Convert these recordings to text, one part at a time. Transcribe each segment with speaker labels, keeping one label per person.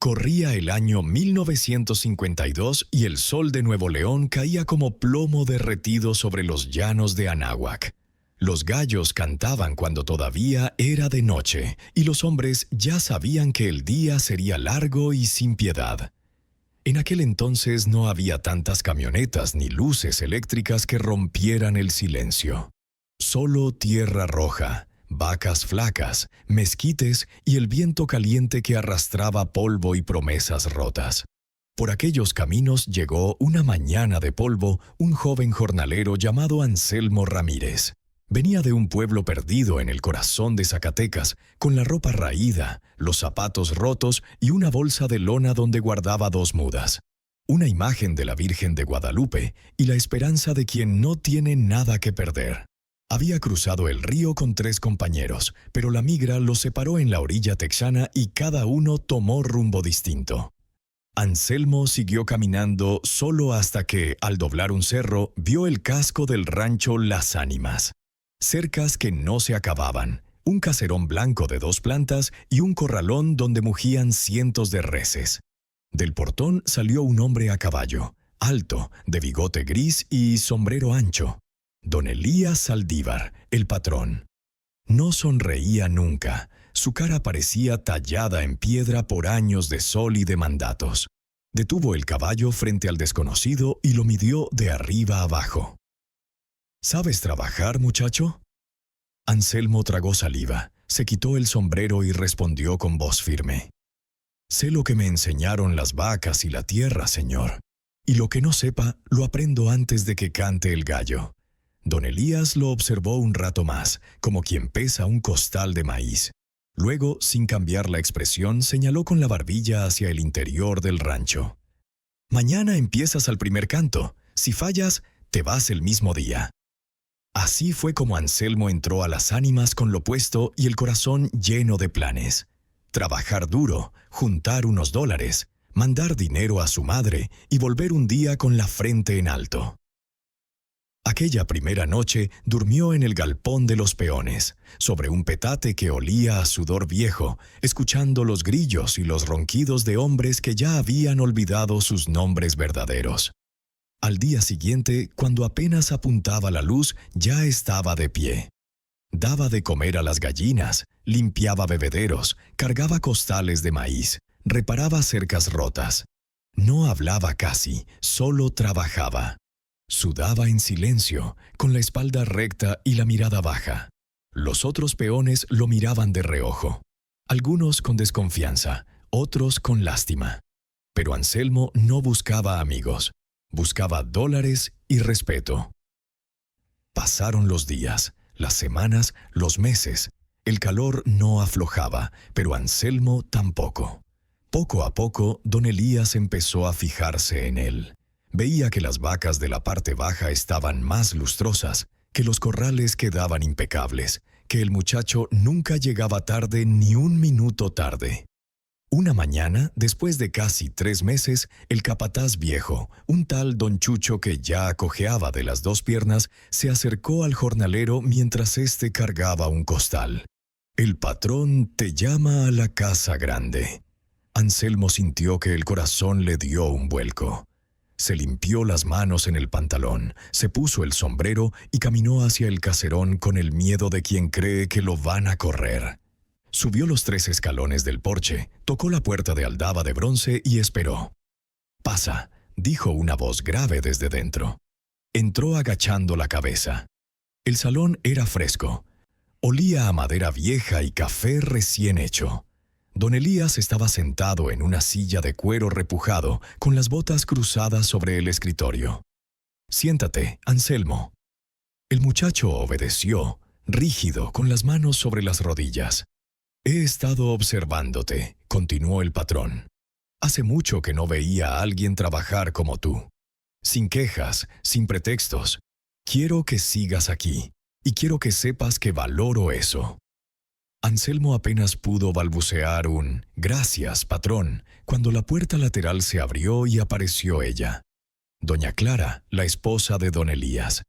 Speaker 1: Corría el año 1952 y el sol de Nuevo León caía como plomo derretido sobre los llanos de Anáhuac. Los gallos cantaban cuando todavía era de noche, y los hombres ya sabían que el día sería largo y sin piedad. En aquel entonces no había tantas camionetas ni luces eléctricas que rompieran el silencio. Solo tierra roja, vacas flacas, mezquites y el viento caliente que arrastraba polvo y promesas rotas. Por aquellos caminos llegó una mañana de polvo un joven jornalero llamado Anselmo Ramírez. Venía de un pueblo perdido en el corazón de Zacatecas, con la ropa raída, los zapatos rotos y una bolsa de lona donde guardaba 2 mudas. Una imagen de la Virgen de Guadalupe y la esperanza de quien no tiene nada que perder. Había cruzado el río con 3 compañeros, pero la migra los separó en la orilla texana y cada uno tomó rumbo distinto. Anselmo siguió caminando solo hasta que, al doblar un cerro, vio el casco del rancho Las Ánimas. Cercas que no se acababan, un caserón blanco de 2 plantas y un corralón donde mugían cientos de reses. Del portón salió un hombre a caballo, alto, de bigote gris y sombrero ancho. Don Elías Saldívar, el patrón. No sonreía nunca, su cara parecía tallada en piedra por años de sol y de mandatos. Detuvo el caballo frente al desconocido y lo midió de arriba abajo. ¿Sabes trabajar, muchacho? Anselmo tragó saliva, se quitó el sombrero y respondió con voz firme. Sé lo que me enseñaron las vacas y la tierra, señor. Y lo que no sepa, lo aprendo antes de que cante el gallo. Don Elías lo observó un rato más, como quien pesa un costal de maíz. Luego, sin cambiar la expresión, señaló con la barbilla hacia el interior del rancho. Mañana empiezas al primer canto. Si fallas, te vas el mismo día. Así fue como Anselmo entró a Las Ánimas con lo puesto y el corazón lleno de planes. Trabajar duro, juntar unos dólares, mandar dinero a su madre y volver un día con la frente en alto. Aquella primera noche durmió en el galpón de los peones, sobre un petate que olía a sudor viejo, escuchando los grillos y los ronquidos de hombres que ya habían olvidado sus nombres verdaderos. Al día siguiente, cuando apenas apuntaba la luz, ya estaba de pie. Daba de comer a las gallinas, limpiaba bebederos, cargaba costales de maíz, reparaba cercas rotas. No hablaba casi, solo trabajaba. Sudaba en silencio, con la espalda recta y la mirada baja. Los otros peones lo miraban de reojo. Algunos con desconfianza, otros con lástima. Pero Anselmo no buscaba amigos. Buscaba dólares y respeto. Pasaron los días, las semanas, los meses. El calor no aflojaba, pero Anselmo tampoco. Poco a poco, don Elías empezó a fijarse en él. Veía que las vacas de la parte baja estaban más lustrosas, que los corrales quedaban impecables, que el muchacho nunca llegaba tarde ni un minuto tarde. Una mañana, después de casi 3 meses, el capataz viejo, un tal don Chucho que ya cojeaba de las 2 piernas, se acercó al jornalero mientras éste cargaba un costal. El patrón te llama a la casa grande. Anselmo sintió que el corazón le dio un vuelco. Se limpió las manos en el pantalón, se puso el sombrero y caminó hacia el caserón con el miedo de quien cree que lo van a correr. Subió los 3 escalones del porche, tocó la puerta de aldaba de bronce y esperó. «Pasa», dijo una voz grave desde dentro. Entró agachando la cabeza. El salón era fresco. Olía a madera vieja y café recién hecho. Don Elías estaba sentado en una silla de cuero repujado, con las botas cruzadas sobre el escritorio. «Siéntate, Anselmo». El muchacho obedeció, rígido, con las manos sobre las rodillas. «He estado observándote», continuó el patrón. «Hace mucho que no veía a alguien trabajar como tú. Sin quejas, sin pretextos. Quiero que sigas aquí, y quiero que sepas que valoro eso». Anselmo apenas pudo balbucear un «Gracias, patrón», cuando la puerta lateral se abrió y apareció ella. Doña Clara, la esposa de don Elías.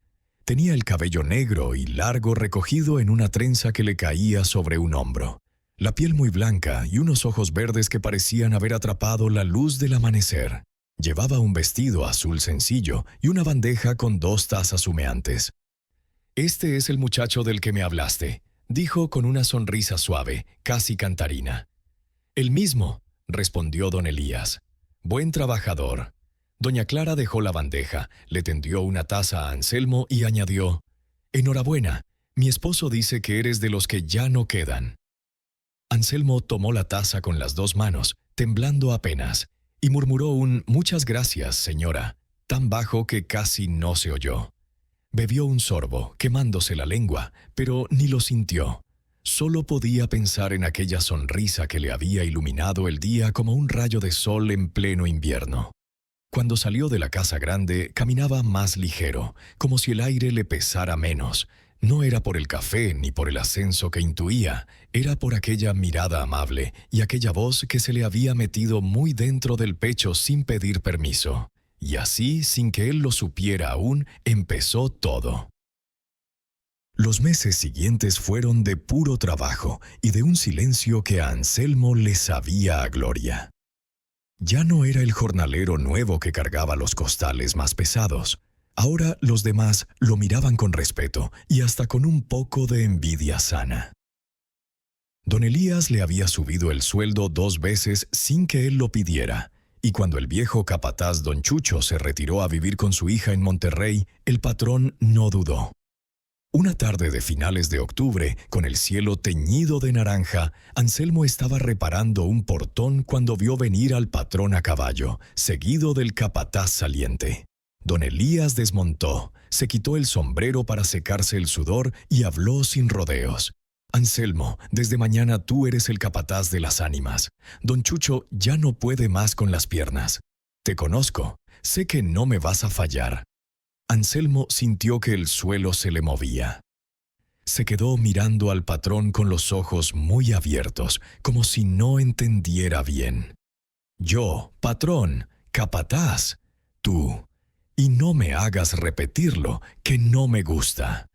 Speaker 1: Tenía el cabello negro y largo recogido en una trenza que le caía sobre un hombro. la piel muy blanca y unos ojos verdes que parecían haber atrapado la luz del amanecer. Llevaba un vestido azul sencillo y una bandeja con 2 tazas humeantes. «Este es el muchacho del que me hablaste», dijo con una sonrisa suave, casi cantarina. «El mismo», respondió don Elías. «Buen trabajador». Doña Clara dejó la bandeja, le tendió una taza a Anselmo y añadió: «Enhorabuena, mi esposo dice que eres de los que ya no quedan». Anselmo tomó la taza con las 2 manos, temblando apenas, y murmuró un «Muchas gracias, señora», tan bajo que casi no se oyó. Bebió un sorbo, quemándose la lengua, pero ni lo sintió. Solo podía pensar en aquella sonrisa que le había iluminado el día como un rayo de sol en pleno invierno. Cuando salió de la casa grande, caminaba más ligero, como si el aire le pesara menos. No era por el café ni por el ascenso que intuía, era por aquella mirada amable y aquella voz que se le había metido muy dentro del pecho sin pedir permiso. Y así, sin que él lo supiera aún, empezó todo. Los meses siguientes fueron de puro trabajo y de un silencio que a Anselmo le sabía a gloria. Ya no era el jornalero nuevo que cargaba los costales más pesados. Ahora los demás lo miraban con respeto y hasta con un poco de envidia sana. Don Elías le había subido el sueldo 2 veces sin que él lo pidiera, y cuando el viejo capataz don Chucho se retiró a vivir con su hija en Monterrey, el patrón no dudó. Una tarde de finales de octubre, con el cielo teñido de naranja, Anselmo estaba reparando un portón cuando vio venir al patrón a caballo, seguido del capataz saliente. Don Elías desmontó, se quitó el sombrero para secarse el sudor y habló sin rodeos. «Anselmo, desde mañana tú eres el capataz de las ánimas. Don Chucho ya no puede más con las piernas. Te conozco, sé que no me vas a fallar». Anselmo sintió que el suelo se le movía. Se quedó mirando al patrón con los ojos muy abiertos, como si no entendiera bien. «Yo, patrón, capataz, tú. Y no me hagas repetirlo, que no me gusta».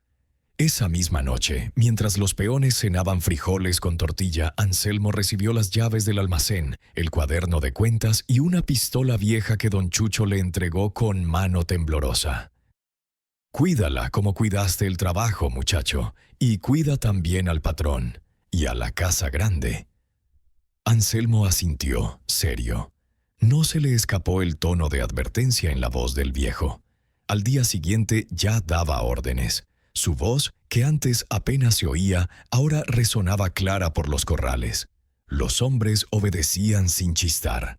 Speaker 1: Esa misma noche, mientras los peones cenaban frijoles con tortilla, Anselmo recibió las llaves del almacén, el cuaderno de cuentas y una pistola vieja que don Chucho le entregó con mano temblorosa. «Cuídala como cuidaste el trabajo, muchacho, y cuida también al patrón, y a la casa grande». Anselmo asintió, serio. No se le escapó el tono de advertencia en la voz del viejo. Al día siguiente ya daba órdenes. Su voz, que antes apenas se oía, ahora resonaba clara por los corrales. Los hombres obedecían sin chistar.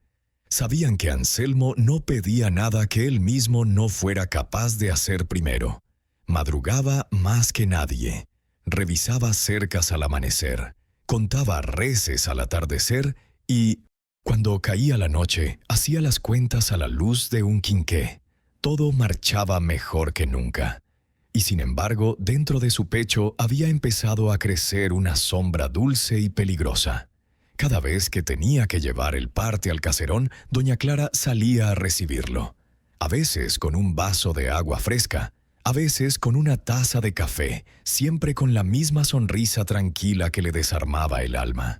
Speaker 1: Sabían que Anselmo no pedía nada que él mismo no fuera capaz de hacer primero. Madrugaba más que nadie. Revisaba cercas al amanecer. Contaba reses al atardecer y, cuando caía la noche, hacía las cuentas a la luz de un quinqué. Todo marchaba mejor que nunca. Y sin embargo, dentro de su pecho había empezado a crecer una sombra dulce y peligrosa. Cada vez que tenía que llevar el parte al caserón, doña Clara salía a recibirlo. A veces con un vaso de agua fresca, a veces con una taza de café, siempre con la misma sonrisa tranquila que le desarmaba el alma.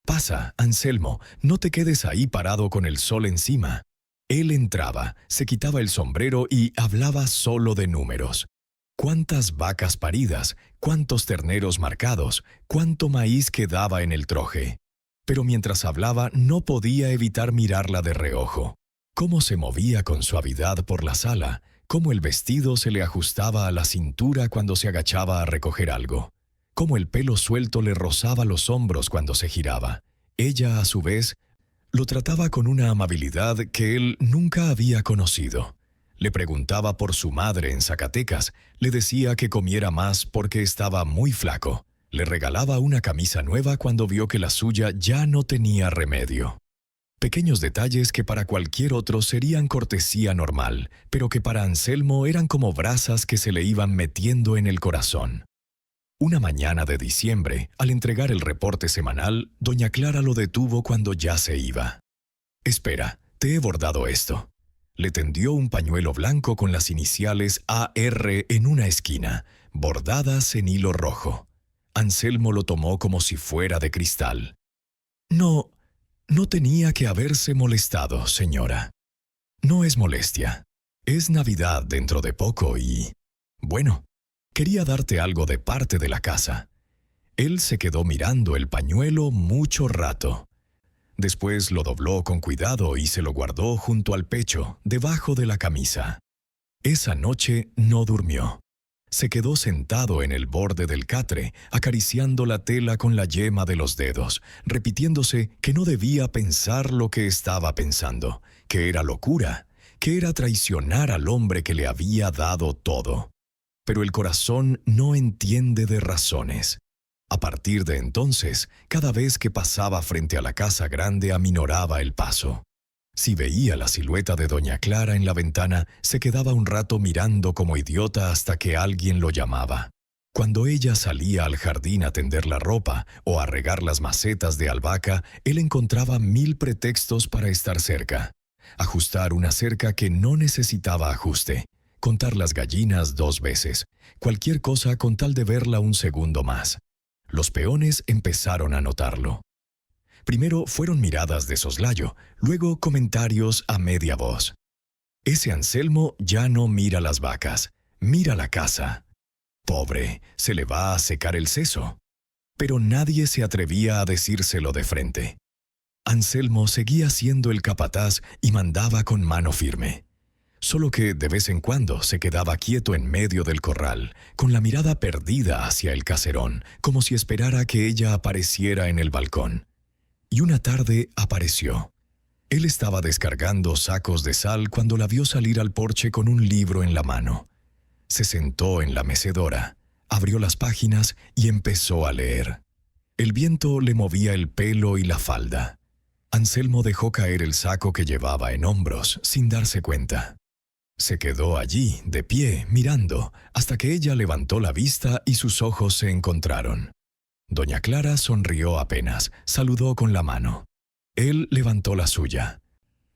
Speaker 1: «Pasa, Anselmo, no te quedes ahí parado con el sol encima». Él entraba, se quitaba el sombrero y hablaba solo de números. Cuántas vacas paridas, cuántos terneros marcados, cuánto maíz quedaba en el troje. Pero mientras hablaba no podía evitar mirarla de reojo. Cómo se movía con suavidad por la sala, cómo el vestido se le ajustaba a la cintura cuando se agachaba a recoger algo, cómo el pelo suelto le rozaba los hombros cuando se giraba. Ella, a su vez, lo trataba con una amabilidad que él nunca había conocido. Le preguntaba por su madre en Zacatecas, le decía que comiera más porque estaba muy flaco. Le regalaba una camisa nueva cuando vio que la suya ya no tenía remedio. Pequeños detalles que para cualquier otro serían cortesía normal, pero que para Anselmo eran como brasas que se le iban metiendo en el corazón. Una mañana de diciembre, al entregar el reporte semanal, doña Clara lo detuvo cuando ya se iba. «Espera, te he bordado esto». Le tendió un pañuelo blanco con las iniciales AR en una esquina, bordadas en hilo rojo. Anselmo lo tomó como si fuera de cristal. No, no tenía que haberse molestado, señora. No es molestia. Es Navidad dentro de poco y... Bueno, quería darte algo de parte de la casa. Él se quedó mirando el pañuelo mucho rato. Después lo dobló con cuidado y se lo guardó junto al pecho, debajo de la camisa. Esa noche no durmió. Se quedó sentado en el borde del catre, acariciando la tela con la yema de los dedos, repitiéndose que no debía pensar lo que estaba pensando, que era locura, que era traicionar al hombre que le había dado todo. Pero el corazón no entiende de razones. A partir de entonces, cada vez que pasaba frente a la casa grande aminoraba el paso. Si veía la silueta de doña Clara en la ventana, se quedaba un rato mirando como idiota hasta que alguien lo llamaba. Cuando ella salía al jardín a tender la ropa o a regar las macetas de albahaca, él encontraba 1000 pretextos para estar cerca. Ajustar una cerca que no necesitaba ajuste, contar las gallinas 2 veces, cualquier cosa con tal de verla un segundo más. Los peones empezaron a notarlo. Primero fueron miradas de soslayo, luego comentarios a media voz. Ese Anselmo ya no mira las vacas, mira la casa. Pobre, se le va a secar el seso. Pero nadie se atrevía a decírselo de frente. Anselmo seguía siendo el capataz y mandaba con mano firme. Solo que de vez en cuando se quedaba quieto en medio del corral, con la mirada perdida hacia el caserón, como si esperara que ella apareciera en el balcón. Y una tarde apareció. Él estaba descargando sacos de sal cuando la vio salir al porche con un libro en la mano. Se sentó en la mecedora, abrió las páginas y empezó a leer. El viento le movía el pelo y la falda. Anselmo dejó caer el saco que llevaba en hombros, sin darse cuenta. Se quedó allí, de pie, mirando, hasta que ella levantó la vista y sus ojos se encontraron. Doña Clara sonrió apenas, saludó con la mano. Él levantó la suya.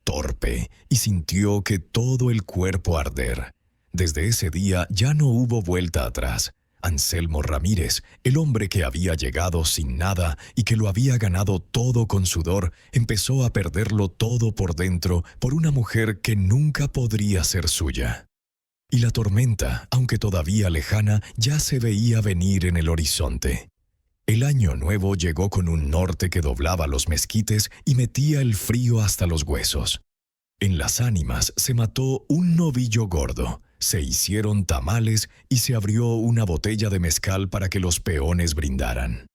Speaker 1: Torpe, y sintió que todo el cuerpo arder. Desde ese día ya no hubo vuelta atrás. Anselmo Ramírez, el hombre que había llegado sin nada y que lo había ganado todo con sudor, empezó a perderlo todo por dentro por una mujer que nunca podría ser suya. Y la tormenta, aunque todavía lejana, ya se veía venir en el horizonte. El año nuevo llegó con un norte que doblaba los mezquites y metía el frío hasta los huesos. En las ánimas se mató un novillo gordo, se hicieron tamales y se abrió una botella de mezcal para que los peones brindaran.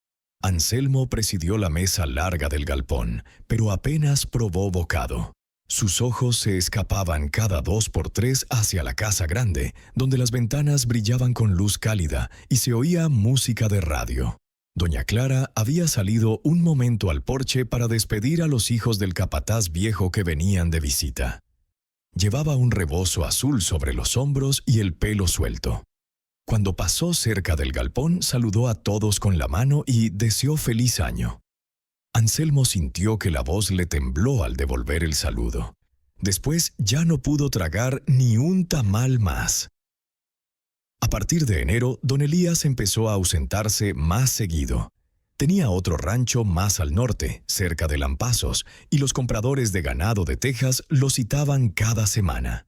Speaker 1: Anselmo presidió la mesa larga del galpón, pero apenas probó bocado. Sus ojos se escapaban cada 2 por 3 hacia la casa grande, donde las ventanas brillaban con luz cálida y se oía música de radio. Doña Clara había salido un momento al porche para despedir a los hijos del capataz viejo que venían de visita. Llevaba un rebozo azul sobre los hombros y el pelo suelto. Cuando pasó cerca del galpón, saludó a todos con la mano y deseó feliz año. Anselmo sintió que la voz le tembló al devolver el saludo. Después ya no pudo tragar ni un tamal más. A partir de enero, don Elías empezó a ausentarse más seguido. Tenía otro rancho más al norte, cerca de Lampazos, y los compradores de ganado de Texas lo citaban cada semana.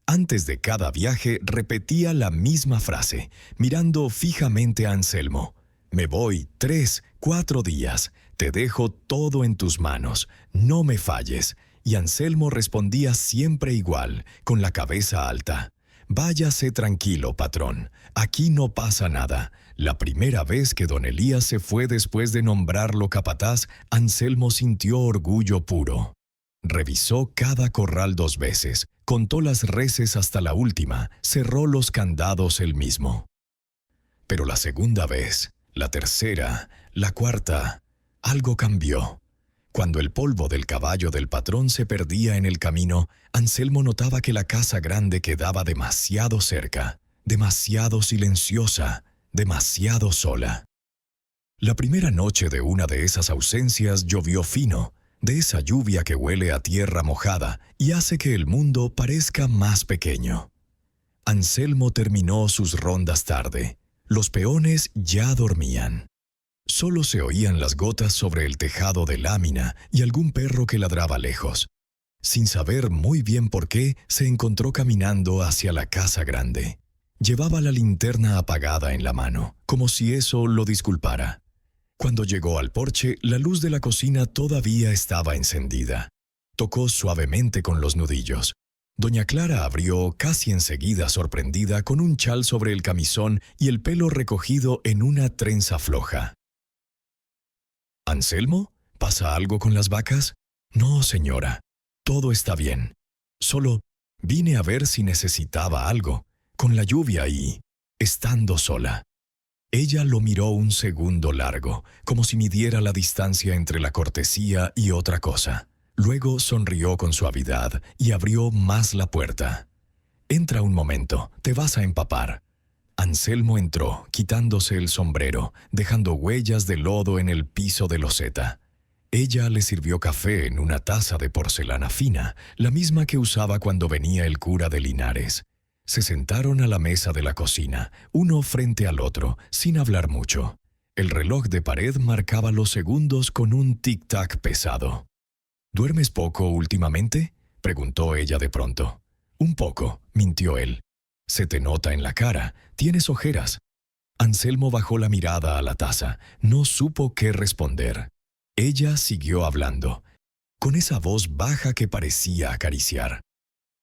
Speaker 1: Antes de cada viaje repetía la misma frase, mirando fijamente a Anselmo. «Me voy 3, 4 días, te dejo todo en tus manos, no me falles». Y Anselmo respondía siempre igual, con la cabeza alta. «Váyase tranquilo, patrón, aquí no pasa nada». La primera vez que don Elías se fue después de nombrarlo capataz, Anselmo sintió orgullo puro. Revisó cada corral 2 veces, contó las reses hasta la última, cerró los candados él mismo. Pero la segunda vez, la tercera, la cuarta, algo cambió. Cuando el polvo del caballo del patrón se perdía en el camino, Anselmo notaba que la casa grande quedaba demasiado cerca, demasiado silenciosa, demasiado sola. La primera noche de una de esas ausencias llovió fino, de esa lluvia que huele a tierra mojada y hace que el mundo parezca más pequeño. Anselmo terminó sus rondas tarde. Los peones ya dormían. Solo se oían las gotas sobre el tejado de lámina y algún perro que ladraba lejos. Sin saber muy bien por qué, se encontró caminando hacia la casa grande. Llevaba la linterna apagada en la mano, como si eso lo disculpara. Cuando llegó al porche, la luz de la cocina todavía estaba encendida. Tocó suavemente con los nudillos. Doña Clara abrió casi enseguida, sorprendida, con un chal sobre el camisón y el pelo recogido en una trenza floja. «¿Anselmo? ¿Pasa algo con las vacas?» «No, señora. Todo está bien. Solo vine a ver si necesitaba algo, con la lluvia y estando sola». Ella lo miró un segundo largo, como si midiera la distancia entre la cortesía y otra cosa. Luego sonrió con suavidad y abrió más la puerta. «Entra un momento, te vas a empapar». Anselmo entró, quitándose el sombrero, dejando huellas de lodo en el piso de loseta. Ella le sirvió café en una taza de porcelana fina, la misma que usaba cuando venía el cura de Linares. Se sentaron a la mesa de la cocina, uno frente al otro, sin hablar mucho. El reloj de pared marcaba los segundos con un tic-tac pesado. «¿Duermes poco últimamente?», preguntó ella de pronto. «Un poco», mintió él. «Se te nota en la cara. Tienes ojeras». Anselmo bajó la mirada a la taza. No supo qué responder. Ella siguió hablando, con esa voz baja que parecía acariciar.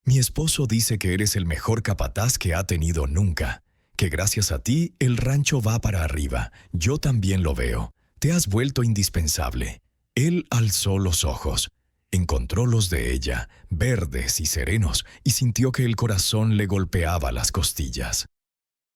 Speaker 1: «Mi esposo dice que eres el mejor capataz que ha tenido nunca, que gracias a ti el rancho va para arriba. Yo también lo veo. Te has vuelto indispensable». Él alzó los ojos. Encontró los de ella, verdes y serenos, y sintió que el corazón le golpeaba las costillas.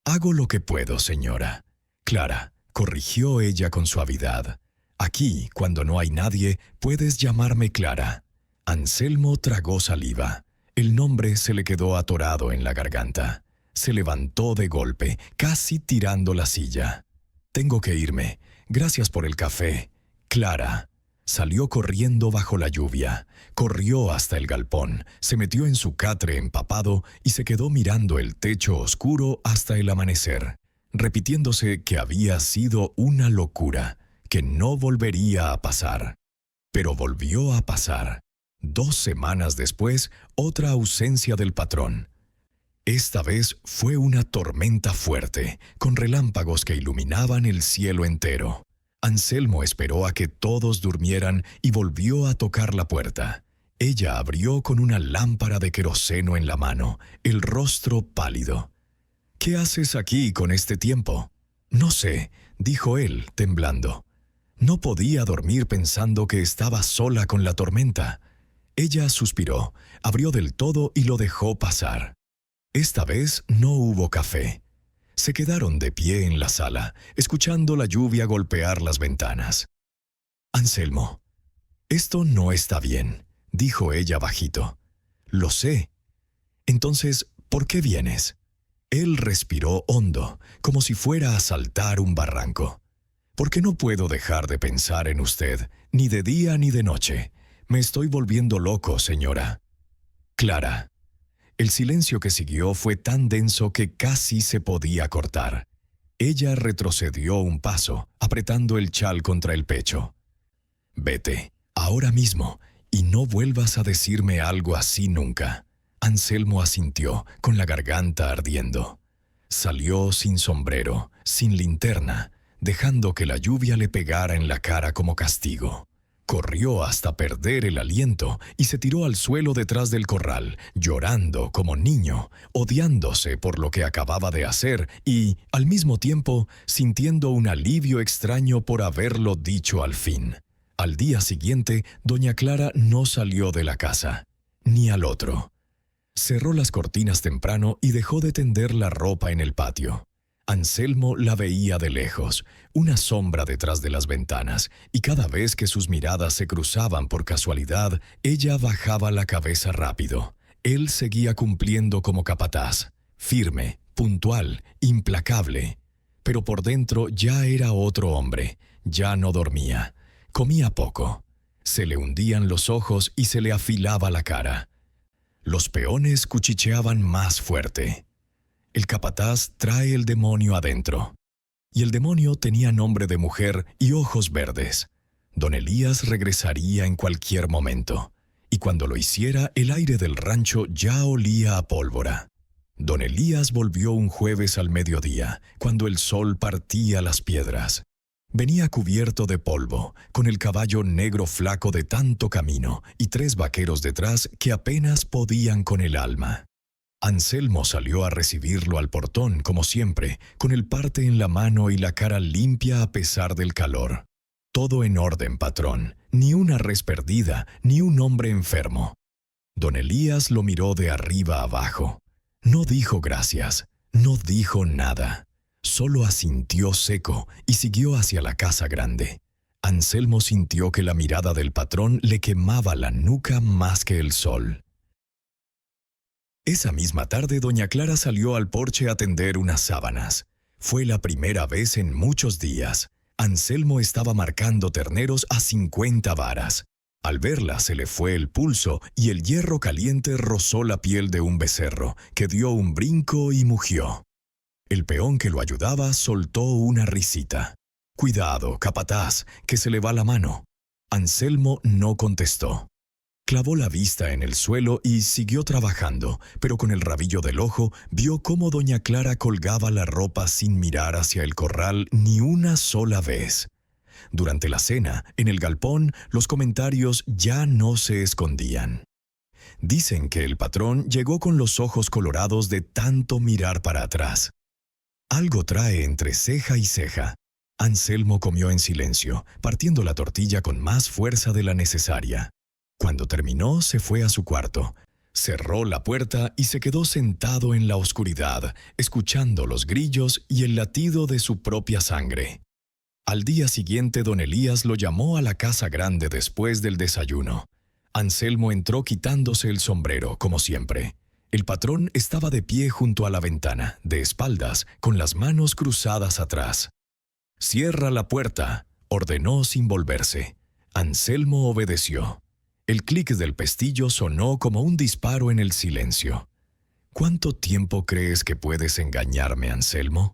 Speaker 1: «Hago lo que puedo, señora». «Clara», corrigió ella con suavidad. «Aquí, cuando no hay nadie, puedes llamarme Clara». Anselmo tragó saliva. El nombre se le quedó atorado en la garganta. Se levantó de golpe, casi tirando la silla. «Tengo que irme. Gracias por el café. Clara». Salió corriendo bajo la lluvia, corrió hasta el galpón, se metió en su catre empapado y se quedó mirando el techo oscuro hasta el amanecer, repitiéndose que había sido una locura, que no volvería a pasar. Pero volvió a pasar. 2 semanas después, otra ausencia del patrón. Esta vez fue una tormenta fuerte, con relámpagos que iluminaban el cielo entero. Anselmo esperó a que todos durmieran y volvió a tocar la puerta. Ella abrió con una lámpara de queroseno en la mano, el rostro pálido. «¿Qué haces aquí con este tiempo?» «No sé», dijo él, temblando. No podía dormir pensando que estaba sola con la tormenta. Ella suspiró, abrió del todo y lo dejó pasar. Esta vez no hubo café. Se quedaron de pie en la sala, escuchando la lluvia golpear las ventanas. «Anselmo, esto no está bien», dijo ella bajito. «Lo sé». «Entonces, ¿por qué vienes?» Él respiró hondo, como si fuera a saltar un barranco. «Porque no puedo dejar de pensar en usted, ni de día ni de noche. Me estoy volviendo loco, señora». «Clara». El silencio que siguió fue tan denso que casi se podía cortar. Ella retrocedió un paso, apretando el chal contra el pecho. «Vete, ahora mismo, y no vuelvas a decirme algo así nunca». Anselmo asintió, con la garganta ardiendo. Salió sin sombrero, sin linterna, dejando que la lluvia le pegara en la cara como castigo. Corrió hasta perder el aliento y se tiró al suelo detrás del corral, llorando como niño, odiándose por lo que acababa de hacer y, al mismo tiempo, sintiendo un alivio extraño por haberlo dicho al fin. Al día siguiente, doña Clara no salió de la casa, ni al otro. Cerró las cortinas temprano y dejó de tender la ropa en el patio. Anselmo la veía de lejos, una sombra detrás de las ventanas, y cada vez que sus miradas se cruzaban por casualidad, ella bajaba la cabeza rápido. Él seguía cumpliendo como capataz, firme, puntual, implacable. Pero por dentro ya era otro hombre, ya no dormía, comía poco. Se le hundían los ojos y se le afilaba la cara. Los peones cuchicheaban más fuerte. El capataz trae el demonio adentro. y el demonio tenía nombre de mujer y ojos verdes. Don Elías regresaría en cualquier momento, y cuando lo hiciera, el aire del rancho ya olía a pólvora. Don Elías volvió un jueves al mediodía, cuando el sol partía las piedras. Venía cubierto de polvo, con el caballo negro flaco de tanto camino y 3 vaqueros detrás que apenas podían con el alma. Anselmo salió a recibirlo al portón, como siempre, con el parte en la mano y la cara limpia a pesar del calor. Todo en orden, patrón, ni una res perdida, ni un hombre enfermo. Don Elías lo miró de arriba abajo. No dijo gracias, no dijo nada. Solo asintió seco y siguió hacia la casa grande. Anselmo sintió que la mirada del patrón le quemaba la nuca más que el sol. Esa misma tarde, doña Clara salió al porche a tender unas sábanas. Fue la primera vez en muchos días. Anselmo estaba marcando terneros a 50 varas. Al verla se le fue el pulso y el hierro caliente rozó la piel de un becerro, que dio un brinco y mugió. El peón que lo ayudaba soltó una risita. «Cuidado, capataz, que se le va la mano». Anselmo no contestó. Clavó la vista en el suelo y siguió trabajando, pero con el rabillo del ojo vio cómo doña Clara colgaba la ropa sin mirar hacia el corral ni una sola vez. Durante la cena, en el galpón, los comentarios ya no se escondían. Dicen que el patrón llegó con los ojos colorados de tanto mirar para atrás. Algo trae entre ceja y ceja. Anselmo comió en silencio, partiendo la tortilla con más fuerza de la necesaria. Cuando terminó, se fue a su cuarto. Cerró la puerta y se quedó sentado en la oscuridad, escuchando los grillos y el latido de su propia sangre. Al día siguiente, don Elías lo llamó a la casa grande después del desayuno. Anselmo entró quitándose el sombrero, como siempre. El patrón estaba de pie junto a la ventana, de espaldas, con las manos cruzadas atrás. «Cierra la puerta», ordenó sin volverse. Anselmo obedeció. El clic del pestillo sonó como un disparo en el silencio. «¿Cuánto tiempo crees que puedes engañarme, Anselmo?»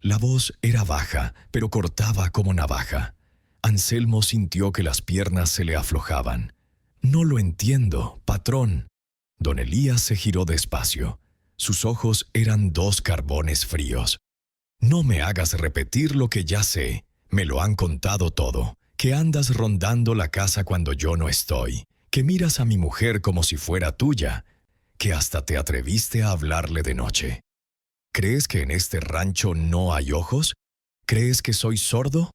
Speaker 1: La voz era baja, pero cortaba como navaja. Anselmo sintió que las piernas se le aflojaban. «No lo entiendo, patrón». Don Elías se giró despacio. Sus ojos eran 2 carbones fríos. «No me hagas repetir lo que ya sé. Me lo han contado todo. Que andas rondando la casa cuando yo no estoy. Que miras a mi mujer como si fuera tuya. Que hasta te atreviste a hablarle de noche. ¿Crees que en este rancho no hay ojos? ¿Crees que soy sordo?»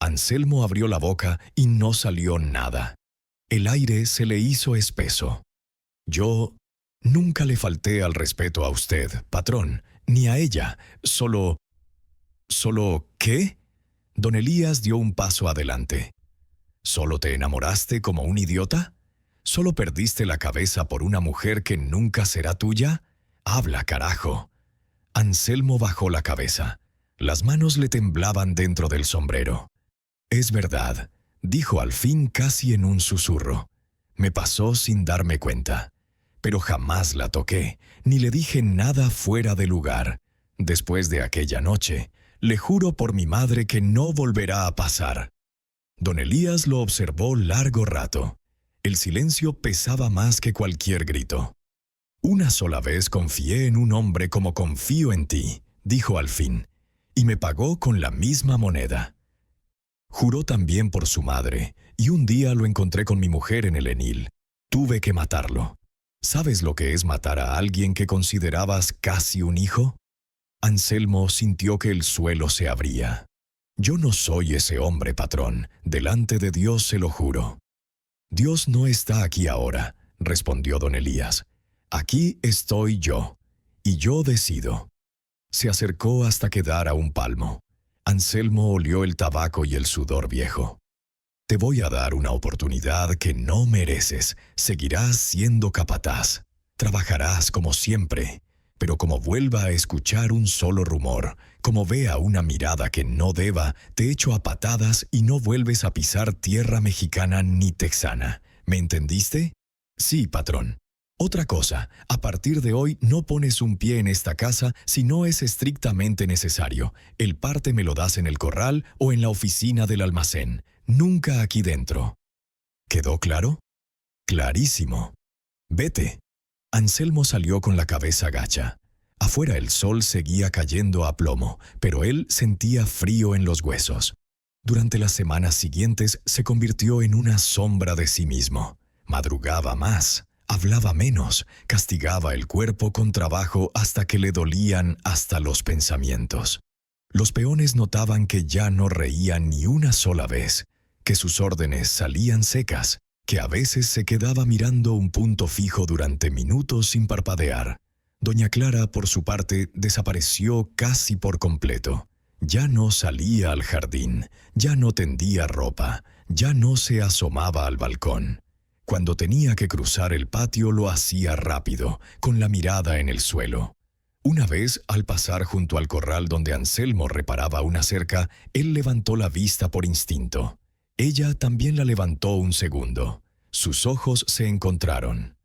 Speaker 1: Anselmo abrió la boca y no salió nada. El aire se le hizo espeso. «Yo nunca le falté al respeto a usted, patrón, ni a ella. ¿Solo qué?» Don Elías dio un paso adelante. «¿Solo te enamoraste como un idiota? ¿Solo perdiste la cabeza por una mujer que nunca será tuya? Habla, carajo». Anselmo bajó la cabeza. Las manos le temblaban dentro del sombrero. «Es verdad», dijo al fin casi en un susurro. «Me pasó sin darme cuenta. Pero jamás la toqué, ni le dije nada fuera de lugar. Después de aquella noche, le juro por mi madre que no volverá a pasar». Don Elías lo observó largo rato. El silencio pesaba más que cualquier grito. «Una sola vez confié en un hombre como confío en ti», dijo al fin, «y me pagó con la misma moneda». Juró también por su madre, y un día lo encontré con mi mujer en el Enil. Tuve que matarlo. ¿Sabes lo que es matar a alguien que considerabas casi un hijo? Anselmo sintió que el suelo se abría. «Yo no soy ese hombre, patrón, delante de Dios se lo juro». «Dios no está aquí ahora», respondió don Elías. «Aquí estoy yo, y yo decido». Se acercó hasta quedar a un palmo. Anselmo olió el tabaco y el sudor viejo. «Te voy a dar una oportunidad que no mereces. Seguirás siendo capataz. Trabajarás como siempre. Pero como vuelva a escuchar un solo rumor, como vea una mirada que no deba, te echo a patadas y no vuelves a pisar tierra mexicana ni texana. ¿Me entendiste?» «Sí, patrón». Otra cosa, a partir de hoy no pones un pie en esta casa si no es estrictamente necesario. El parte me lo das en el corral o en la oficina del almacén, nunca aquí dentro. ¿Quedó claro? Clarísimo. Vete. Anselmo salió con la cabeza gacha. Afuera el sol seguía cayendo a plomo, pero él sentía frío en los huesos. Durante las semanas siguientes se convirtió en una sombra de sí mismo. Madrugaba más, hablaba menos, castigaba el cuerpo con trabajo hasta que le dolían hasta los pensamientos. Los peones notaban que ya no reía ni una sola vez, que sus órdenes salían secas, que a veces se quedaba mirando un punto fijo durante minutos sin parpadear. Doña Clara, por su parte, desapareció casi por completo. Ya no salía al jardín, ya no tendía ropa, ya no se asomaba al balcón. Cuando tenía que cruzar el patio lo hacía rápido, con la mirada en el suelo. Una vez, al pasar junto al corral donde Anselmo reparaba una cerca, él levantó la vista por instinto. Ella también la levantó un segundo. Sus ojos se encontraron.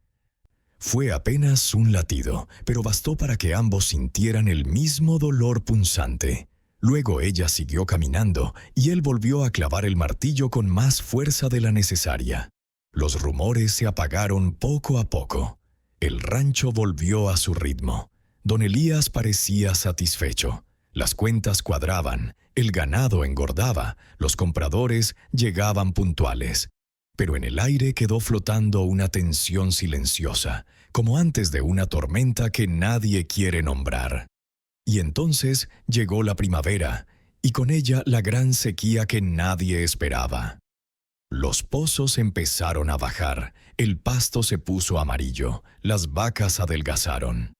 Speaker 1: Fue apenas un latido, pero bastó para que ambos sintieran el mismo dolor punzante. Luego ella siguió caminando y él volvió a clavar el martillo con más fuerza de la necesaria. Los rumores se apagaron poco a poco. El rancho volvió a su ritmo. Don Elías parecía satisfecho. Las cuentas cuadraban, el ganado engordaba, los compradores llegaban puntuales. Pero en el aire quedó flotando una tensión silenciosa, como antes de una tormenta que nadie quiere nombrar. Y entonces llegó la primavera, y con ella la gran sequía que nadie esperaba. Los pozos empezaron a bajar, el pasto se puso amarillo, las vacas adelgazaron.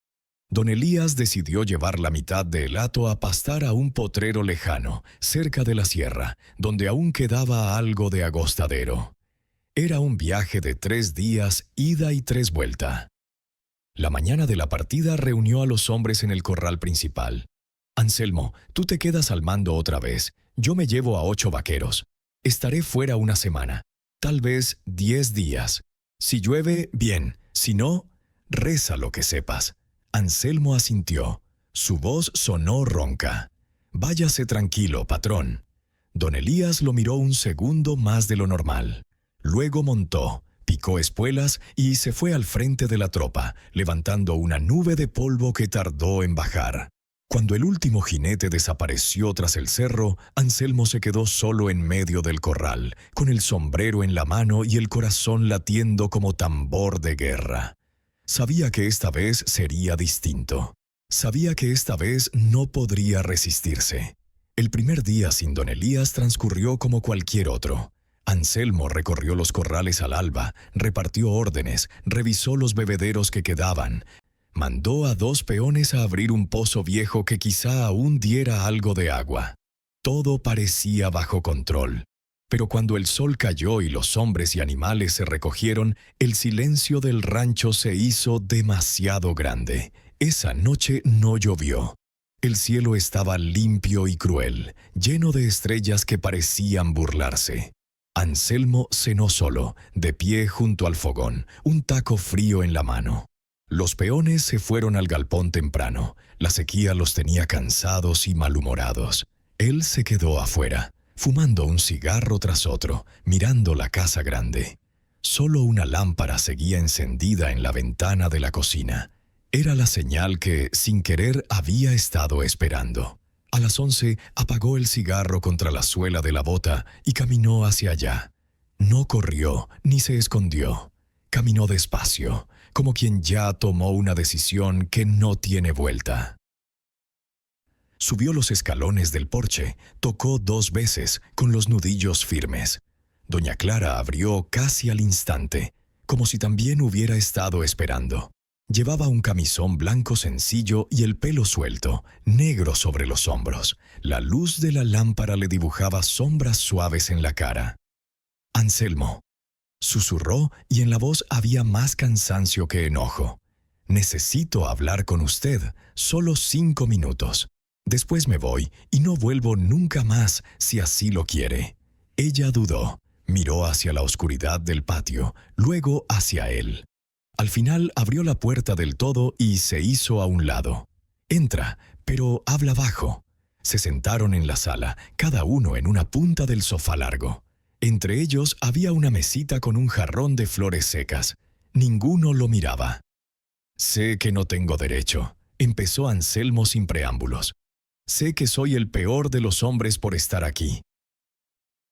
Speaker 1: Don Elías decidió llevar la mitad del hato a pastar a un potrero lejano, cerca de la sierra, donde aún quedaba algo de agostadero. Era un viaje de 3 días, ida y 3 vuelta. La mañana de la partida reunió a los hombres en el corral principal. «Anselmo, tú te quedas al mando otra vez. Yo me llevo a 8 vaqueros. Estaré fuera una semana, tal vez 10 días. Si llueve, bien. Si no, reza lo que sepas». Anselmo asintió. Su voz sonó ronca. «Váyase tranquilo, patrón». Don Elías lo miró un segundo más de lo normal. Luego montó, picó espuelas y se fue al frente de la tropa, levantando una nube de polvo que tardó en bajar. Cuando el último jinete desapareció tras el cerro, Anselmo se quedó solo en medio del corral, con el sombrero en la mano y el corazón latiendo como tambor de guerra. Sabía que esta vez sería distinto. Sabía que esta vez no podría resistirse. El primer día sin Don Elías transcurrió como cualquier otro. Anselmo recorrió los corrales al alba, repartió órdenes, revisó los bebederos que quedaban. Mandó a 2 peones a abrir un pozo viejo que quizá aún diera algo de agua. Todo parecía bajo control. Pero cuando el sol cayó y los hombres y animales se recogieron, el silencio del rancho se hizo demasiado grande. Esa noche no llovió. El cielo estaba limpio y cruel, lleno de estrellas que parecían burlarse. Anselmo cenó solo, de pie junto al fogón, un taco frío en la mano. Los peones se fueron al galpón temprano. La sequía los tenía cansados y malhumorados. Él se quedó afuera, fumando un cigarro tras otro, mirando la casa grande. Solo una lámpara seguía encendida en la ventana de la cocina. Era la señal que, sin querer, había estado esperando. A las 11 apagó el cigarro contra la suela de la bota y caminó hacia allá. No corrió ni se escondió. Caminó despacio, como quien ya tomó una decisión que no tiene vuelta. Subió los escalones del porche, tocó 2 veces, con los nudillos firmes. Doña Clara abrió casi al instante, como si también hubiera estado esperando. Llevaba un camisón blanco sencillo y el pelo suelto, negro sobre los hombros. La luz de la lámpara le dibujaba sombras suaves en la cara. «Anselmo», susurró y en la voz había más cansancio que enojo. «Necesito hablar con usted, solo 5 minutos. Después me voy y no vuelvo nunca más si así lo quiere». Ella dudó, miró hacia la oscuridad del patio, luego hacia él. Al final abrió la puerta del todo y se hizo a un lado. Entra, pero habla bajo. Se sentaron en la sala, cada uno en una punta del sofá largo. Entre ellos había una mesita con un jarrón de flores secas. Ninguno lo miraba. «Sé que no tengo derecho», empezó Anselmo sin preámbulos. «Sé que soy el peor de los hombres por estar aquí.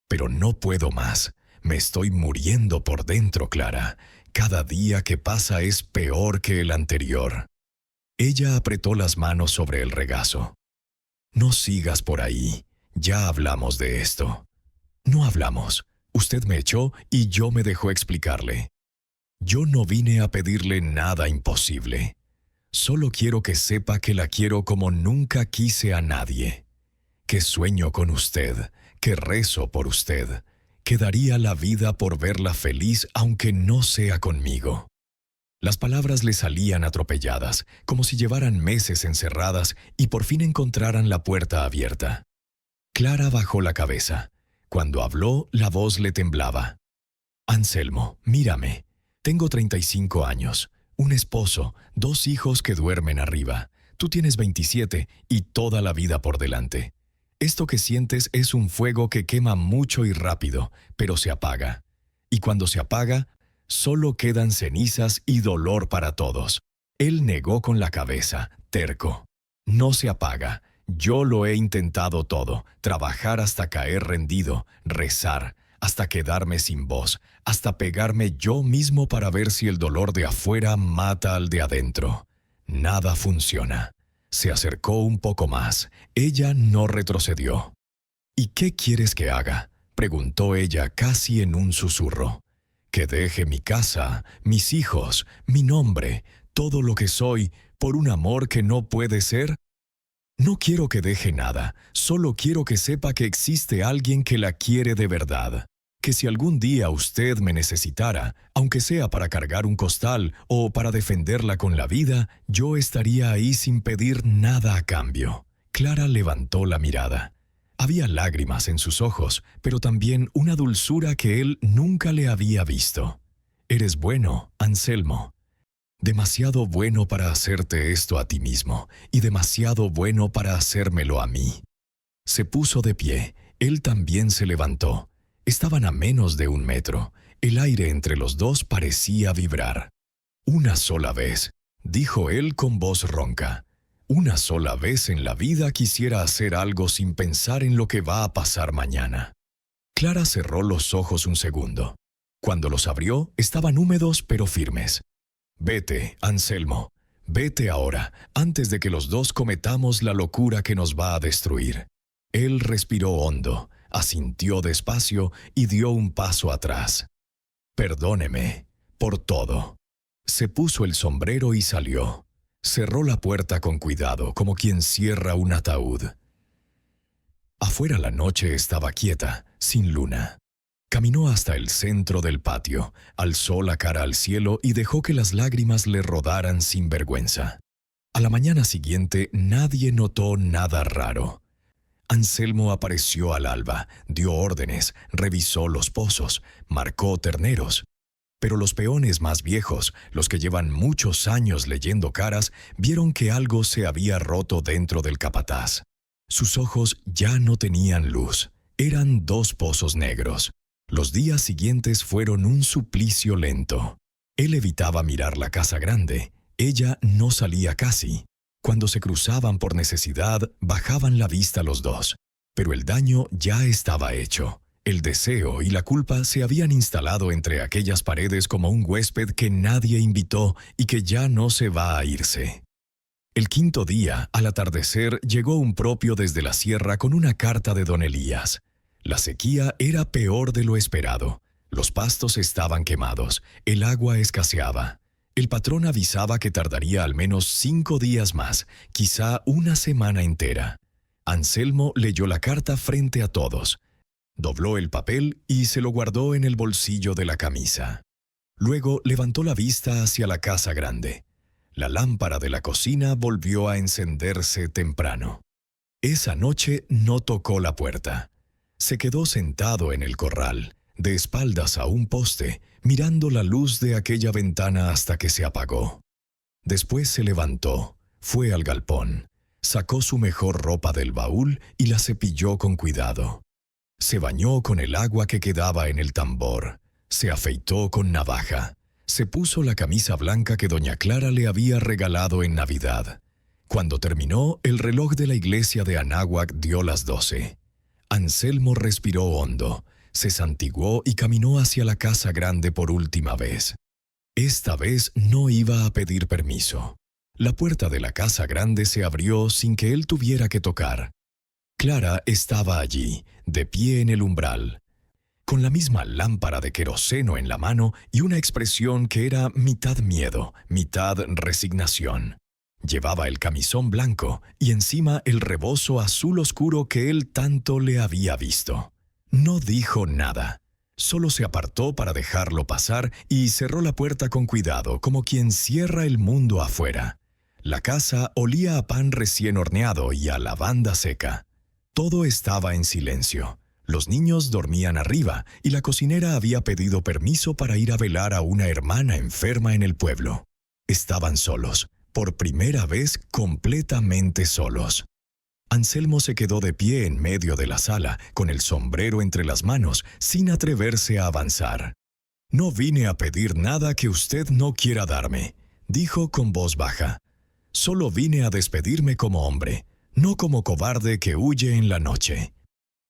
Speaker 1: Pero no puedo más. Me estoy muriendo por dentro, Clara. Cada día que pasa es peor que el anterior». Ella apretó las manos sobre el regazo. «No sigas por ahí. Ya hablamos de esto». «No hablamos. Usted me echó y yo me dejó explicarle. Yo no vine a pedirle nada imposible. Solo quiero que sepa que la quiero como nunca quise a nadie. Que sueño con usted, que rezo por usted, que daría la vida por verla feliz aunque no sea conmigo». Las palabras le salían atropelladas, como si llevaran meses encerradas y por fin encontraran la puerta abierta. Clara bajó la cabeza. Cuando habló, la voz le temblaba. «Anselmo, mírame. Tengo 35 años, un esposo, 2 hijos que duermen arriba. Tú tienes 27 y toda la vida por delante. Esto que sientes es un fuego que quema mucho y rápido, pero se apaga. Y cuando se apaga, solo quedan cenizas y dolor para todos». Él negó con la cabeza, terco. «No se apaga. Yo lo he intentado todo, trabajar hasta caer rendido, rezar, hasta quedarme sin voz, hasta pegarme yo mismo para ver si el dolor de afuera mata al de adentro. Nada funciona». Se acercó un poco más. Ella no retrocedió. «¿Y qué quieres que haga?», preguntó ella casi en un susurro. «¿Que deje mi casa, mis hijos, mi nombre, todo lo que soy, por un amor que no puede ser? No quiero que deje nada, solo quiero que sepa que existe alguien que la quiere de verdad. Que si algún día usted me necesitara, aunque sea para cargar un costal o para defenderla con la vida, yo estaría ahí sin pedir nada a cambio». Clara levantó la mirada. Había lágrimas en sus ojos, pero también una dulzura que él nunca le había visto. «Eres bueno, Anselmo. Demasiado bueno para hacerte esto a ti mismo, y demasiado bueno para hacérmelo a mí». Se puso de pie. Él también se levantó. Estaban a menos de 1 metro. El aire entre los dos parecía vibrar. «Una sola vez», dijo él con voz ronca. «Una sola vez en la vida quisiera hacer algo sin pensar en lo que va a pasar mañana». Clara cerró los ojos un segundo. Cuando los abrió, estaban húmedos pero firmes. «Vete, Anselmo. Vete ahora, antes de que los dos cometamos la locura que nos va a destruir». Él respiró hondo, asintió despacio y dio un paso atrás. «Perdóneme por todo». Se puso el sombrero y salió. Cerró la puerta con cuidado, como quien cierra un ataúd. Afuera la noche estaba quieta, sin luna. Caminó hasta el centro del patio, alzó la cara al cielo y dejó que las lágrimas le rodaran sin vergüenza. A la mañana siguiente nadie notó nada raro. Anselmo apareció al alba, dio órdenes, revisó los pozos, marcó terneros. Pero los peones más viejos, los que llevan muchos años leyendo caras, vieron que algo se había roto dentro del capataz. Sus ojos ya no tenían luz. Eran 2 pozos negros. Los días siguientes fueron un suplicio lento. Él evitaba mirar la casa grande. Ella no salía casi. Cuando se cruzaban por necesidad, bajaban la vista los dos. Pero el daño ya estaba hecho. El deseo y la culpa se habían instalado entre aquellas paredes como un huésped que nadie invitó y que ya no se va a irse. El 5.º día, al atardecer, llegó un propio desde la sierra con una carta de don Elías. La sequía era peor de lo esperado. Los pastos estaban quemados, el agua escaseaba. El patrón avisaba que tardaría al menos 5 días más, quizá una semana entera. Anselmo leyó la carta frente a todos. Dobló el papel y se lo guardó en el bolsillo de la camisa. Luego levantó la vista hacia la casa grande. La lámpara de la cocina volvió a encenderse temprano. Esa noche no tocó la puerta. Se quedó sentado en el corral. de espaldas a un poste, mirando la luz de aquella ventana hasta que se apagó. Después se levantó, fue al galpón, sacó su mejor ropa del baúl y la cepilló con cuidado. Se bañó con el agua que quedaba en el tambor, se afeitó con navaja, se puso la camisa blanca que doña Clara le había regalado en Navidad. Cuando terminó, el reloj de la iglesia de Anáhuac dio las 12. Anselmo respiró hondo, se santiguó y caminó hacia la casa grande por última vez. Esta vez no iba a pedir permiso. La puerta de la casa grande se abrió sin que él tuviera que tocar. Clara estaba allí, de pie en el umbral, con la misma lámpara de queroseno en la mano y una expresión que era mitad miedo, mitad resignación. Llevaba el camisón blanco y encima el rebozo azul oscuro que él tanto le había visto. No dijo nada, solo se apartó para dejarlo pasar y cerró la puerta con cuidado, como quien cierra el mundo afuera. La casa olía a pan recién horneado y a lavanda seca. Todo estaba en silencio. Los niños dormían arriba y la cocinera había pedido permiso para ir a velar a una hermana enferma en el pueblo. Estaban solos, por primera vez completamente solos. Anselmo se quedó de pie en medio de la sala, con el sombrero entre las manos, sin atreverse a avanzar. «No vine a pedir nada que usted no quiera darme», dijo con voz baja. «Solo vine a despedirme como hombre, no como cobarde que huye en la noche».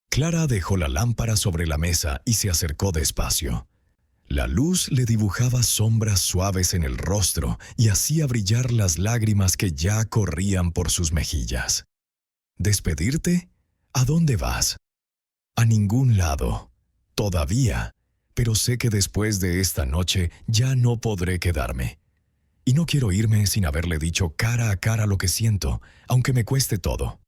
Speaker 1: Clara dejó la lámpara sobre la mesa y se acercó despacio. La luz le dibujaba sombras suaves en el rostro y hacía brillar las lágrimas que ya corrían por sus mejillas. «¿Despedirte? ¿A dónde vas?» «A ningún lado. Todavía. Pero sé que después de esta noche ya no podré quedarme. Y no quiero irme sin haberle dicho cara a cara lo que siento, aunque me cueste todo».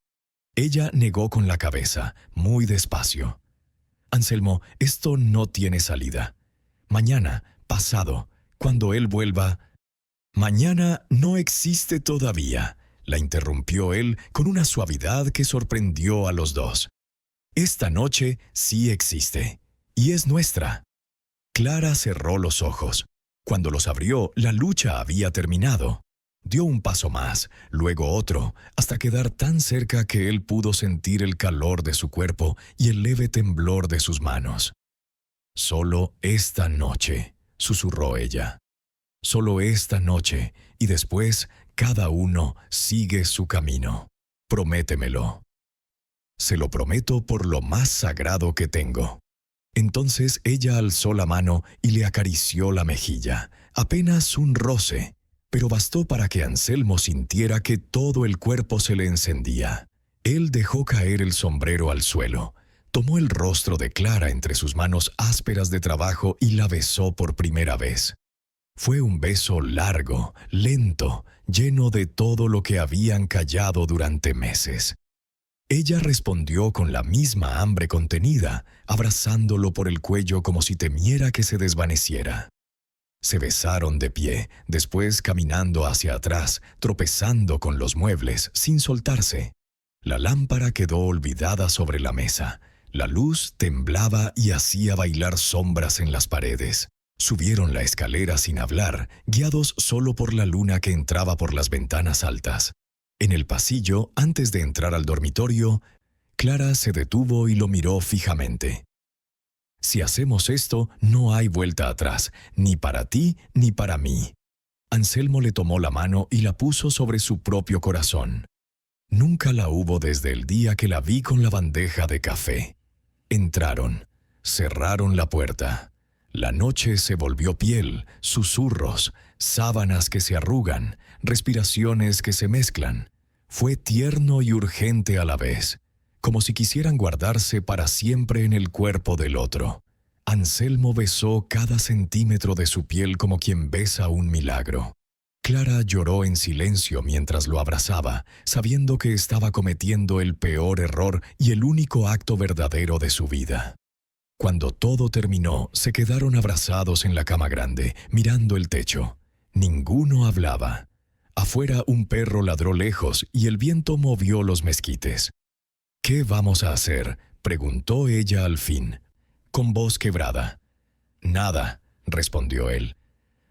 Speaker 1: Ella negó con la cabeza, muy despacio. «Anselmo, esto no tiene salida. Mañana, pasado, cuando él vuelva...» «Mañana no existe todavía», la interrumpió él con una suavidad que sorprendió a los dos. «Esta noche sí existe, y es nuestra». Clara cerró los ojos. Cuando los abrió, la lucha había terminado. Dio un paso más, luego otro, hasta quedar tan cerca que él pudo sentir el calor de su cuerpo y el leve temblor de sus manos. «Solo esta noche», susurró ella. «Solo esta noche, y después cada uno sigue su camino. Prométemelo». «Se lo prometo por lo más sagrado que tengo». Entonces ella alzó la mano y le acarició la mejilla, apenas un roce, pero bastó para que Anselmo sintiera que todo el cuerpo se le encendía. Él dejó caer el sombrero al suelo, tomó el rostro de Clara entre sus manos ásperas de trabajo y la besó por primera vez. Fue un beso largo, lento, lleno de todo lo que habían callado durante meses. Ella respondió con la misma hambre contenida, abrazándolo por el cuello como si temiera que se desvaneciera. Se besaron de pie, después caminando hacia atrás, tropezando con los muebles, sin soltarse. La lámpara quedó olvidada sobre la mesa. La luz temblaba y hacía bailar sombras en las paredes. Subieron la escalera sin hablar, guiados solo por la luna que entraba por las ventanas altas. En el pasillo, antes de entrar al dormitorio, Clara se detuvo y lo miró fijamente. «Si hacemos esto, no hay vuelta atrás, ni para ti ni para mí». Anselmo le tomó la mano y la puso sobre su propio corazón. Nunca la hubo desde el día que la vi con la bandeja de café. Entraron, cerraron la puerta. La noche se volvió piel, susurros, sábanas que se arrugan, respiraciones que se mezclan. Fue tierno y urgente a la vez, como si quisieran guardarse para siempre en el cuerpo del otro. Anselmo besó cada centímetro de su piel como quien besa un milagro. Clara lloró en silencio mientras lo abrazaba, sabiendo que estaba cometiendo el peor error y el único acto verdadero de su vida. Cuando todo terminó, se quedaron abrazados en la cama grande, mirando el techo. Ninguno hablaba. Afuera un perro ladró lejos y el viento movió los mezquites. «¿Qué vamos a hacer?», preguntó ella al fin. con voz quebrada. «Nada», respondió él.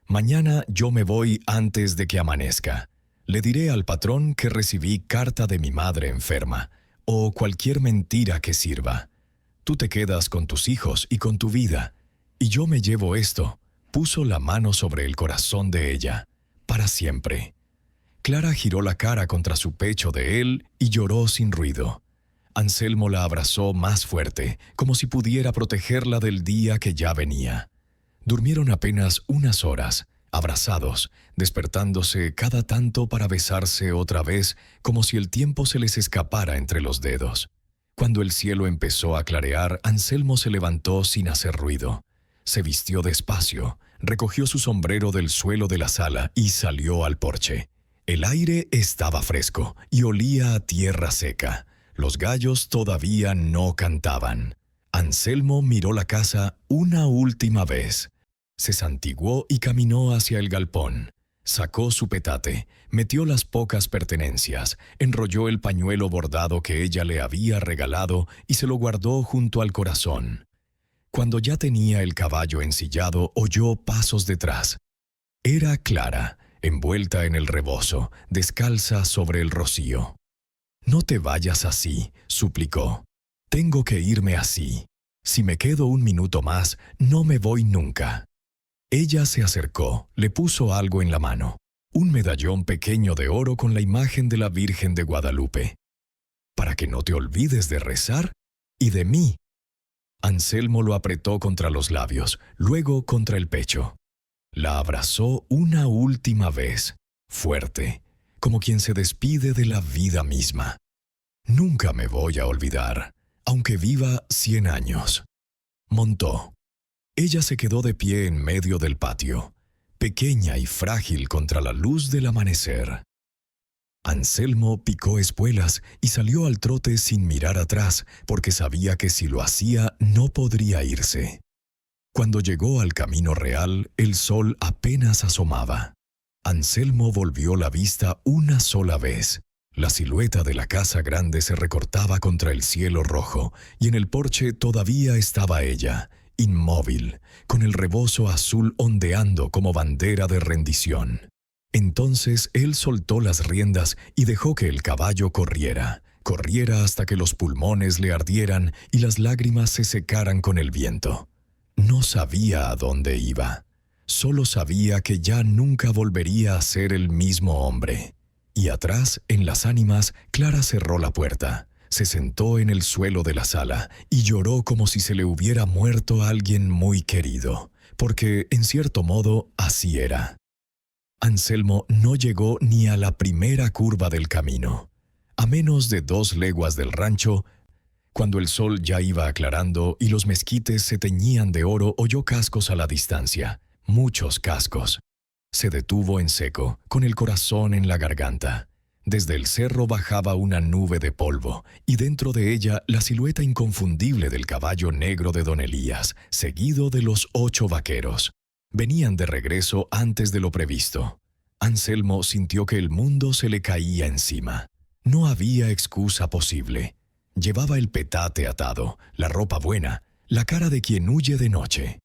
Speaker 1: «Mañana yo me voy antes de que amanezca. Le diré al patrón que recibí carta de mi madre enferma, o cualquier mentira que sirva. Tú te quedas con tus hijos y con tu vida, y yo me llevo esto». Puso la mano sobre el corazón de ella, para siempre. Clara giró la cara contra su pecho de él y lloró sin ruido. Anselmo la abrazó más fuerte, como si pudiera protegerla del día que ya venía. Durmieron apenas unas horas, abrazados, despertándose cada tanto para besarse otra vez, como si el tiempo se les escapara entre los dedos. Cuando el cielo empezó a clarear, Anselmo se levantó sin hacer ruido. Se vistió despacio, recogió su sombrero del suelo de la sala y salió al porche. El aire estaba fresco y olía a tierra seca. Los gallos todavía no cantaban. Anselmo miró la casa una última vez. Se santiguó y caminó hacia el galpón. Sacó su petate, metió las pocas pertenencias, enrolló el pañuelo bordado que ella le había regalado y se lo guardó junto al corazón. Cuando ya tenía el caballo ensillado, oyó pasos detrás. Era Clara, envuelta en el rebozo, descalza sobre el rocío. «No te vayas así», suplicó. «Tengo que irme así. Si me quedo un minuto más, no me voy nunca». Ella se acercó, le puso algo en la mano, un medallón pequeño de oro con la imagen de la Virgen de Guadalupe. «Para que no te olvides de rezar y de mí». Anselmo lo apretó contra los labios, luego contra el pecho. La abrazó una última vez, fuerte, como quien se despide de la vida misma. «Nunca me voy a olvidar, aunque viva 100 años». Montó. Ella se quedó de pie en medio del patio, pequeña y frágil contra la luz del amanecer. Anselmo picó espuelas y salió al trote sin mirar atrás, porque sabía que si lo hacía no podría irse. Cuando llegó al camino real, el sol apenas asomaba. Anselmo volvió la vista una sola vez. La silueta de la casa grande se recortaba contra el cielo rojo, y en el porche todavía estaba ella, inmóvil, con el rebozo azul ondeando como bandera de rendición. Entonces él soltó las riendas y dejó que el caballo corriera hasta que los pulmones le ardieran y las lágrimas se secaran con el viento. No sabía a dónde iba, solo sabía que ya nunca volvería a ser el mismo hombre. Y atrás, en las ánimas, Clara cerró la puerta, se sentó en el suelo de la sala y lloró como si se le hubiera muerto alguien muy querido, porque, en cierto modo, así era. Anselmo no llegó ni a la primera curva del camino. A menos de 2 leguas del rancho, cuando el sol ya iba aclarando y los mezquites se teñían de oro, oyó cascos a la distancia, muchos cascos. Se detuvo en seco, con el corazón en la garganta. Desde el cerro bajaba una nube de polvo, y dentro de ella la silueta inconfundible del caballo negro de don Elías, seguido de los 8 vaqueros. Venían de regreso antes de lo previsto. Anselmo sintió que el mundo se le caía encima. No había excusa posible. Llevaba el petate atado, la ropa buena, la cara de quien huye de noche.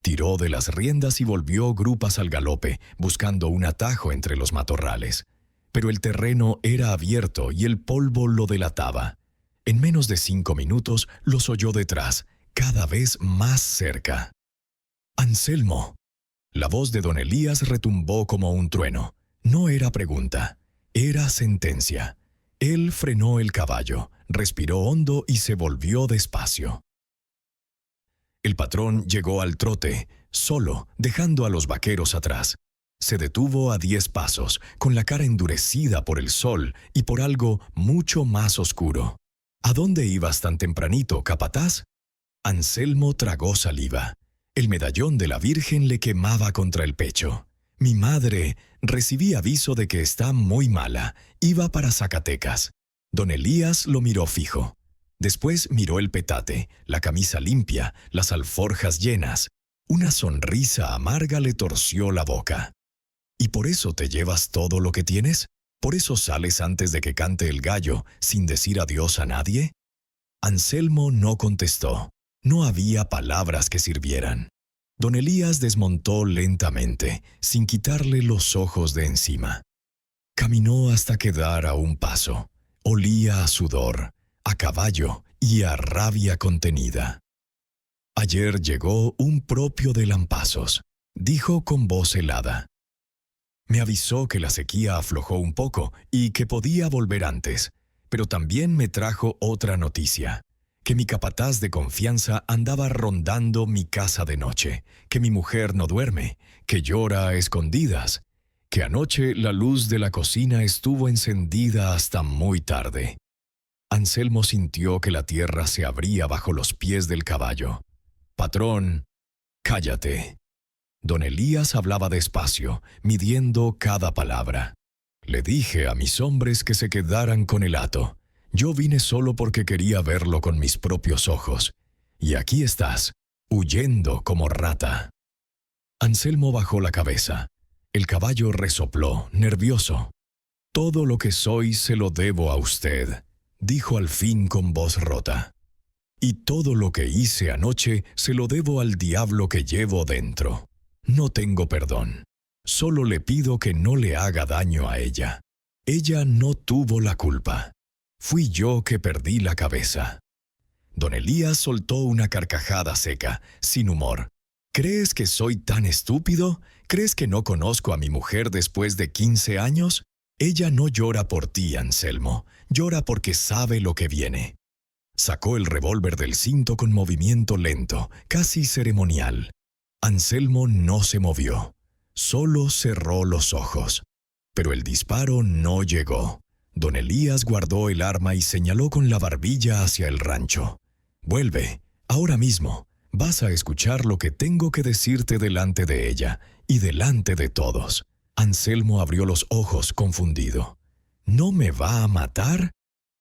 Speaker 1: Tiró de las riendas y volvió grupas al galope, buscando un atajo entre los matorrales. Pero el terreno era abierto y el polvo lo delataba. En menos de 5 minutos los oyó detrás, cada vez más cerca. «¡Anselmo!». La voz de don Elías retumbó como un trueno. No era pregunta, era sentencia. Él frenó el caballo, respiró hondo y se volvió despacio. El patrón llegó al trote, solo, dejando a los vaqueros atrás. Se detuvo a 10 pasos, con la cara endurecida por el sol y por algo mucho más oscuro. «¿A dónde ibas tan tempranito, capataz?». Anselmo tragó saliva. El medallón de la Virgen le quemaba contra el pecho. «Mi madre, recibí aviso de que está muy mala. Iba para Zacatecas». Don Elías lo miró fijo. Después miró el petate, la camisa limpia, las alforjas llenas. Una sonrisa amarga le torció la boca. «¿Y por eso te llevas todo lo que tienes? ¿Por eso sales antes de que cante el gallo, sin decir adiós a nadie?». Anselmo no contestó. No había palabras que sirvieran. Don Elías desmontó lentamente, sin quitarle los ojos de encima. Caminó hasta quedar a un paso. Olía a sudor, a caballo y a rabia contenida. Ayer llegó un propio de Lampazos, dijo con voz helada. Me avisó que la sequía aflojó un poco y que podía volver antes, pero también me trajo otra noticia, que mi capataz de confianza andaba rondando mi casa de noche, que mi mujer no duerme, que llora a escondidas, que anoche la luz de la cocina estuvo encendida hasta muy tarde. Anselmo sintió que la tierra se abría bajo los pies del caballo. Patrón, cállate. Don Elías hablaba despacio, midiendo cada palabra. Le dije a mis hombres que se quedaran con el hato. Yo vine solo porque quería verlo con mis propios ojos. Y aquí estás, huyendo como rata. Anselmo bajó la cabeza. El caballo resopló, nervioso. Todo lo que soy se lo debo a usted, dijo al fin con voz rota. Y todo lo que hice anoche se lo debo al diablo que llevo dentro. No tengo perdón. Solo le pido que no le haga daño a ella. Ella no tuvo la culpa. Fui yo que perdí la cabeza. Don Elías soltó una carcajada seca, sin humor. ¿Crees que soy tan estúpido? ¿Crees que no conozco a mi mujer después de 15 años? Ella no llora por ti, Anselmo. Llora porque sabe lo que viene. Sacó el revólver del cinto con movimiento lento, casi ceremonial. Anselmo no se movió. Solo cerró los ojos. Pero el disparo no llegó. Don Elías guardó el arma y señaló con la barbilla hacia el rancho. Vuelve, ahora mismo. Vas a escuchar lo que tengo que decirte delante de ella y delante de todos. Anselmo abrió los ojos confundido. ¿No me va a matar?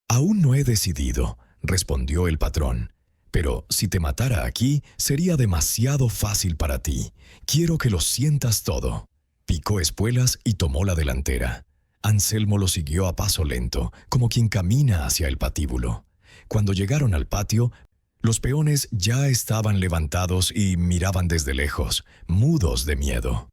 Speaker 1: Aún no he decidido, respondió el patrón. Pero si te matara aquí, sería demasiado fácil para ti. Quiero que lo sientas todo. Picó espuelas y tomó la delantera. Anselmo lo siguió a paso lento, como quien camina hacia el patíbulo. Cuando llegaron al patio, los peones ya estaban levantados y miraban desde lejos, mudos de miedo.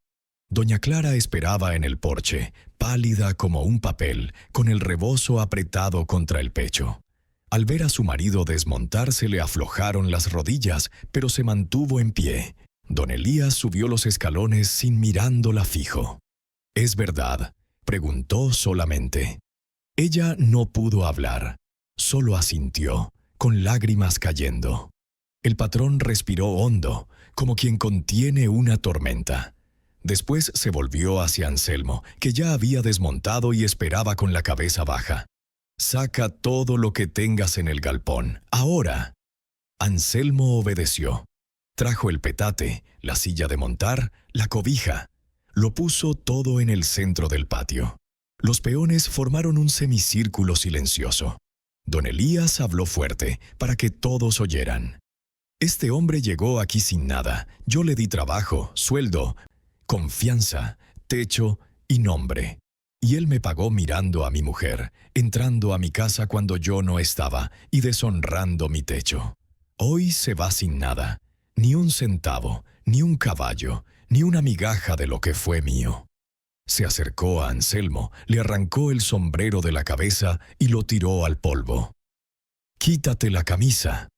Speaker 1: Doña Clara esperaba en el porche, pálida como un papel, con el rebozo apretado contra el pecho. Al ver a su marido desmontarse le aflojaron las rodillas, pero se mantuvo en pie. Don Elías subió los escalones sin mirándola fijo. «¿Es verdad?», preguntó solamente. Ella no pudo hablar, solo asintió, con lágrimas cayendo. El patrón respiró hondo, como quien contiene una tormenta. Después se volvió hacia Anselmo, que ya había desmontado y esperaba con la cabeza baja. «Saca todo lo que tengas en el galpón, ahora». Anselmo obedeció. Trajo el petate, la silla de montar, la cobija. Lo puso todo en el centro del patio. Los peones formaron un semicírculo silencioso. Don Elías habló fuerte, para que todos oyeran. «Este hombre llegó aquí sin nada. Yo le di trabajo, sueldo, confianza, techo y nombre. Y él me pagó mirando a mi mujer, entrando a mi casa cuando yo no estaba y deshonrando mi techo. Hoy se va sin nada, ni un centavo, ni un caballo, ni una migaja de lo que fue mío». Se acercó a Anselmo, le arrancó el sombrero de la cabeza y lo tiró al polvo. «Quítate la camisa».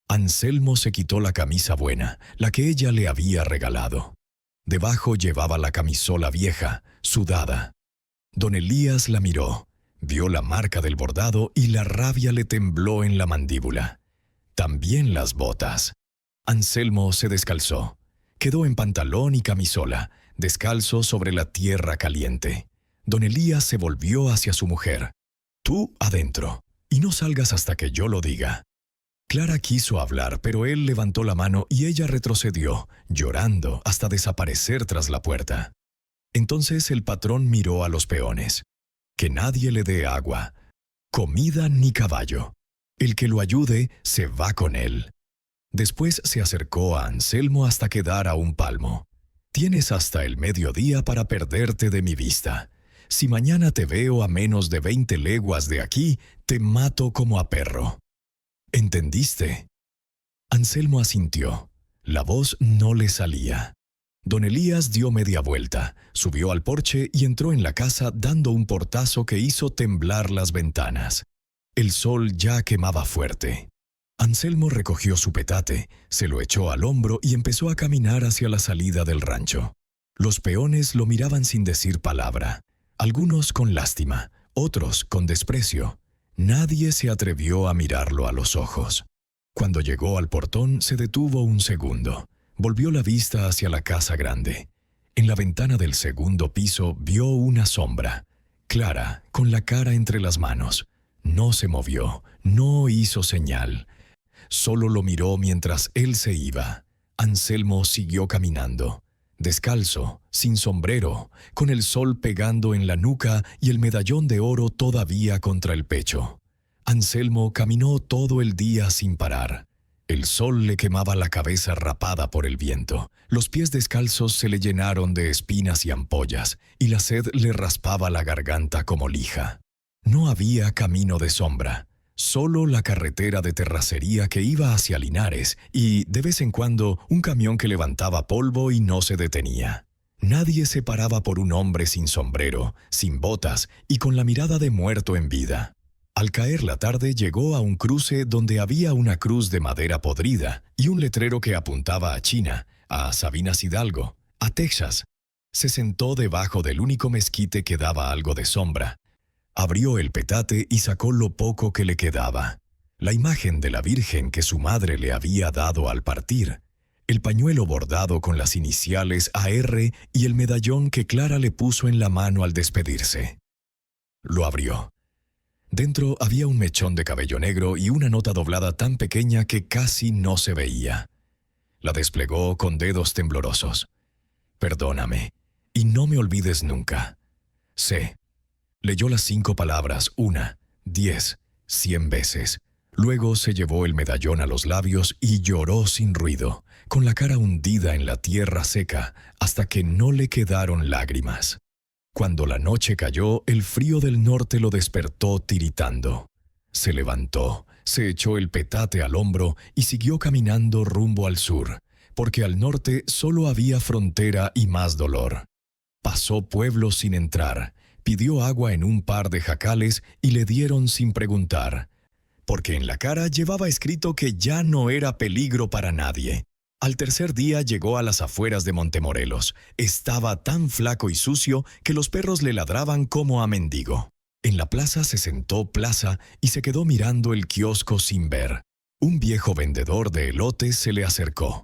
Speaker 1: Anselmo se quitó la camisa buena, la que ella le había regalado. Debajo llevaba la camisola vieja, sudada. Don Elías la miró, vio la marca del bordado y la rabia le tembló en la mandíbula. También las botas. Anselmo se descalzó. Quedó en pantalón y camisola, descalzo sobre la tierra caliente. Don Elías se volvió hacia su mujer. «Tú adentro, y no salgas hasta que yo lo diga». Clara quiso hablar, pero él levantó la mano y ella retrocedió, llorando hasta desaparecer tras la puerta. Entonces el patrón miró a los peones. «Que nadie le dé agua, comida ni caballo. El que lo ayude se va con él». Después se acercó a Anselmo hasta quedar a un palmo. «Tienes hasta el mediodía para perderte de mi vista. Si mañana te veo a menos de 20 leguas de aquí, te mato como a perro. ¿Entendiste?». Anselmo asintió. La voz no le salía. Don Elías dio media vuelta, subió al porche y entró en la casa dando un portazo que hizo temblar las ventanas. El sol ya quemaba fuerte. Anselmo recogió su petate, se lo echó al hombro y empezó a caminar hacia la salida del rancho. Los peones lo miraban sin decir palabra, algunos con lástima, otros con desprecio. Nadie se atrevió a mirarlo a los ojos. Cuando llegó al portón, se detuvo un segundo. Volvió la vista hacia la casa grande. En la ventana del segundo piso vio una sombra, Clara, con la cara entre las manos. No se movió, no hizo señal. Solo lo miró mientras él se iba. Anselmo siguió caminando, descalzo, sin sombrero, con el sol pegando en la nuca y el medallón de oro todavía contra el pecho. Anselmo caminó todo el día sin parar. El sol le quemaba la cabeza rapada por el viento, los pies descalzos se le llenaron de espinas y ampollas, y la sed le raspaba la garganta como lija. No había camino de sombra, solo la carretera de terracería que iba hacia Linares y, de vez en cuando, un camión que levantaba polvo y no se detenía. Nadie se paraba por un hombre sin sombrero, sin botas y con la mirada de muerto en vida. Al caer la tarde llegó a un cruce donde había una cruz de madera podrida y un letrero que apuntaba a China, a Sabinas Hidalgo, a Texas. Se sentó debajo del único mezquite que daba algo de sombra. Abrió el petate y sacó lo poco que le quedaba. La imagen de la Virgen que su madre le había dado al partir, el pañuelo bordado con las iniciales AR y el medallón que Clara le puso en la mano al despedirse. Lo abrió. Dentro había un mechón de cabello negro y una nota doblada tan pequeña que casi no se veía. La desplegó con dedos temblorosos. «Perdóname, y no me olvides nunca. Sé». Leyó las 5 palabras 1, 10, 100 veces. Luego se llevó el medallón a los labios y lloró sin ruido, con la cara hundida en la tierra seca, hasta que no le quedaron lágrimas. Cuando la noche cayó, el frío del norte lo despertó tiritando. Se levantó, se echó el petate al hombro y siguió caminando rumbo al sur, porque al norte solo había frontera y más dolor. Pasó pueblos sin entrar, pidió agua en un par de jacales y le dieron sin preguntar, porque en la cara llevaba escrito que ya no era peligro para nadie. Al tercer día llegó a las afueras de Montemorelos. Estaba tan flaco y sucio que los perros le ladraban como a mendigo. En la plaza se sentó Plaza y se quedó mirando el kiosco sin ver. Un viejo vendedor de elotes se le acercó.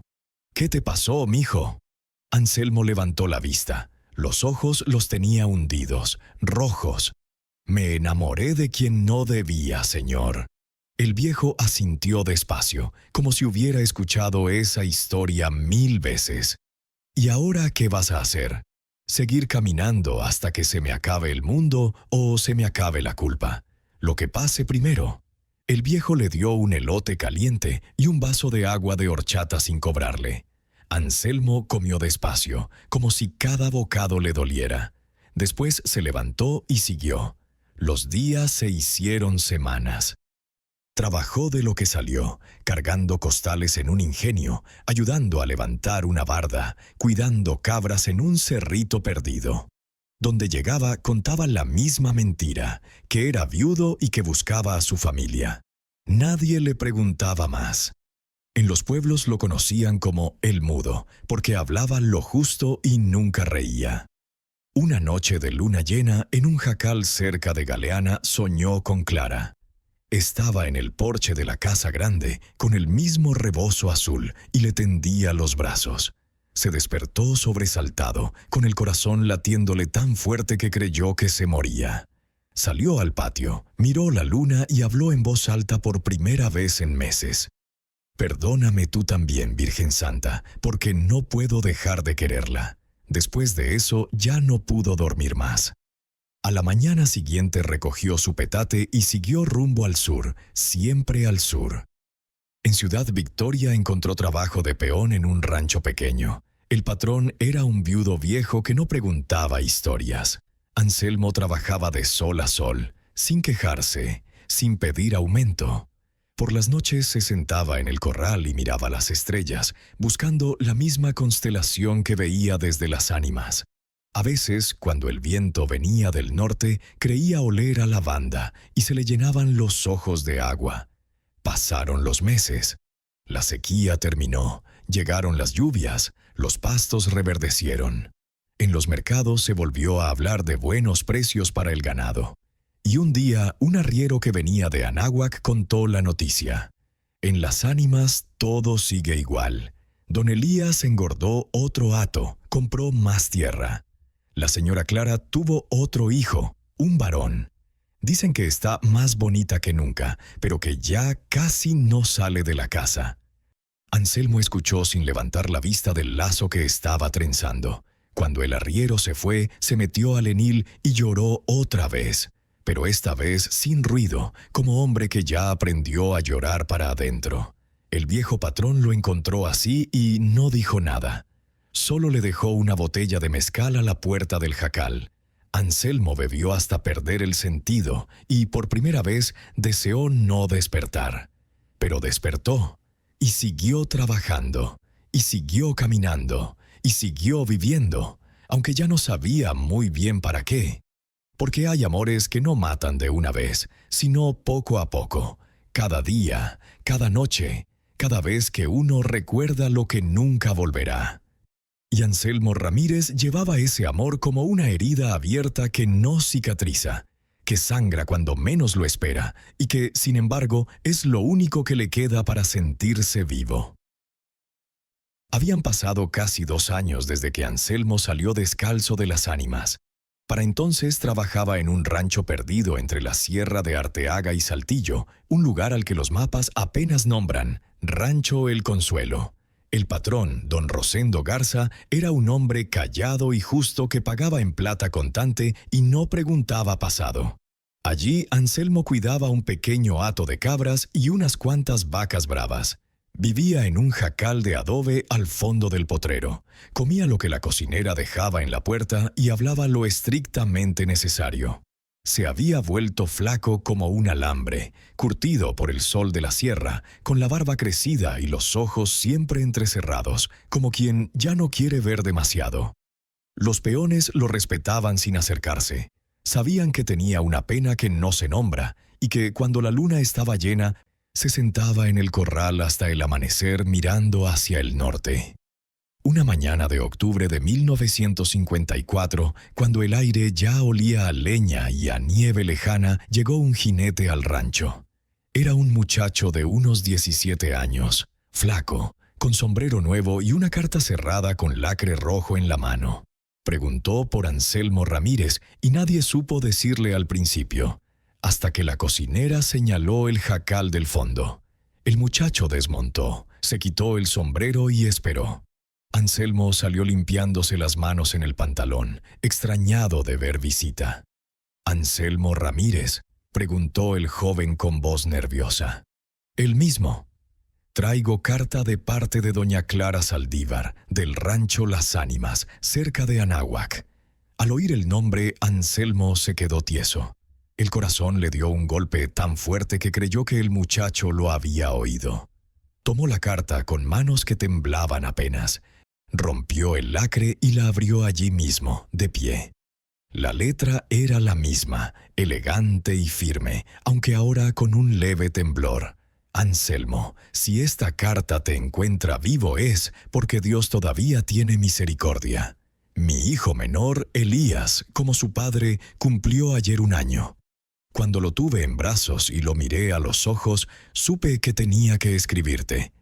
Speaker 1: «¿Qué te pasó, mijo?» Anselmo levantó la vista. Los ojos los tenía hundidos, rojos. «Me enamoré de quien no debía, señor». El viejo asintió despacio, como si hubiera escuchado esa historia 1000 veces. «¿Y ahora qué vas a hacer? ¿Seguir caminando hasta que se me acabe el mundo o se me acabe la culpa? Lo que pase primero». El viejo le dio un elote caliente y un vaso de agua de horchata sin cobrarle. Anselmo comió despacio, como si cada bocado le doliera. Después se levantó y siguió. Los días se hicieron semanas. Trabajó de lo que salió, cargando costales en un ingenio, ayudando a levantar una barda, cuidando cabras en un cerrito perdido. Donde llegaba contaba la misma mentira, que era viudo y que buscaba a su familia. Nadie le preguntaba más. En los pueblos lo conocían como el mudo, porque hablaba lo justo y nunca reía. Una noche de luna llena, en un jacal cerca de Galeana, soñó con Clara. Estaba en el porche de la casa grande, con el mismo rebozo azul, y le tendía los brazos. Se despertó sobresaltado, con el corazón latiéndole tan fuerte que creyó que se moría. Salió al patio, miró la luna y habló en voz alta por primera vez en meses. «Perdóname tú también, Virgen Santa, porque no puedo dejar de quererla». Después de eso ya no pudo dormir más. A la mañana siguiente recogió su petate y siguió rumbo al sur, siempre al sur. En Ciudad Victoria encontró trabajo de peón en un rancho pequeño. El patrón era un viudo viejo que no preguntaba historias. Anselmo trabajaba de sol a sol, sin quejarse, sin pedir aumento. Por las noches se sentaba en el corral y miraba las estrellas, buscando la misma constelación que veía desde las ánimas. A veces, cuando el viento venía del norte, creía oler a lavanda y se le llenaban los ojos de agua. Pasaron los meses. La sequía terminó, llegaron las lluvias, los pastos reverdecieron. En los mercados se volvió a hablar de buenos precios para el ganado. Y un día, un arriero que venía de Anáhuac contó la noticia. En las ánimas todo sigue igual. Don Elías engordó otro hato, compró más tierra. La señora Clara tuvo otro hijo, un varón. Dicen que está más bonita que nunca, pero que ya casi no sale de la casa. Anselmo escuchó sin levantar la vista del lazo que estaba trenzando. Cuando el arriero se fue, se metió al enil y lloró otra vez. Pero esta vez sin ruido, como hombre que ya aprendió a llorar para adentro. El viejo patrón lo encontró así y no dijo nada. Solo le dejó una botella de mezcal a la puerta del jacal. Anselmo bebió hasta perder el sentido y por primera vez deseó no despertar. Pero despertó y siguió trabajando, y siguió caminando, y siguió viviendo, aunque ya no sabía muy bien para qué. Porque hay amores que no matan de una vez, sino poco a poco, cada día, cada noche, cada vez que uno recuerda lo que nunca volverá. Y Anselmo Ramírez llevaba ese amor como una herida abierta que no cicatriza, que sangra cuando menos lo espera y que, sin embargo, es lo único que le queda para sentirse vivo. Habían pasado casi 2 años desde que Anselmo salió descalzo de las ánimas. Para entonces trabajaba en un rancho perdido entre la sierra de Arteaga y Saltillo, un lugar al que los mapas apenas nombran, Rancho El Consuelo. El patrón, don Rosendo Garza, era un hombre callado y justo que pagaba en plata contante y no preguntaba pasado. Allí Anselmo cuidaba un pequeño hato de cabras y unas cuantas vacas bravas. Vivía en un jacal de adobe al fondo del potrero. Comía lo que la cocinera dejaba en la puerta y hablaba lo estrictamente necesario. Se había vuelto flaco como un alambre, curtido por el sol de la sierra, con la barba crecida y los ojos siempre entrecerrados, como quien ya no quiere ver demasiado. Los peones lo respetaban sin acercarse. Sabían que tenía una pena que no se nombra y que cuando la luna estaba llena, se sentaba en el corral hasta el amanecer mirando hacia el norte. Una mañana de octubre de 1954, cuando el aire ya olía a leña y a nieve lejana, llegó un jinete al rancho. Era un muchacho de unos 17 años, flaco, con sombrero nuevo y una carta cerrada con lacre rojo en la mano. Preguntó por Anselmo Ramírez y nadie supo decirle al principio, hasta que la cocinera señaló el jacal del fondo. El muchacho desmontó, se quitó el sombrero y esperó. Anselmo salió limpiándose las manos en el pantalón, extrañado de ver visita. «¿Anselmo Ramírez?», preguntó el joven con voz nerviosa. «El mismo. Traigo carta de parte de doña Clara Saldívar, del rancho Las Ánimas, cerca de Anáhuac». Al oír el nombre, Anselmo se quedó tieso. El corazón le dio un golpe tan fuerte que creyó que el muchacho lo había oído. Tomó la carta con manos que temblaban apenas. Rompió el lacre y la abrió allí mismo, de pie. La letra era la misma, elegante y firme, aunque ahora con un leve temblor. «Anselmo, si esta carta te encuentra vivo es porque Dios todavía tiene misericordia. Mi hijo menor, Elías, como su padre, cumplió ayer 1 año. Cuando lo tuve en brazos y lo miré a los ojos, supe que tenía que escribirte.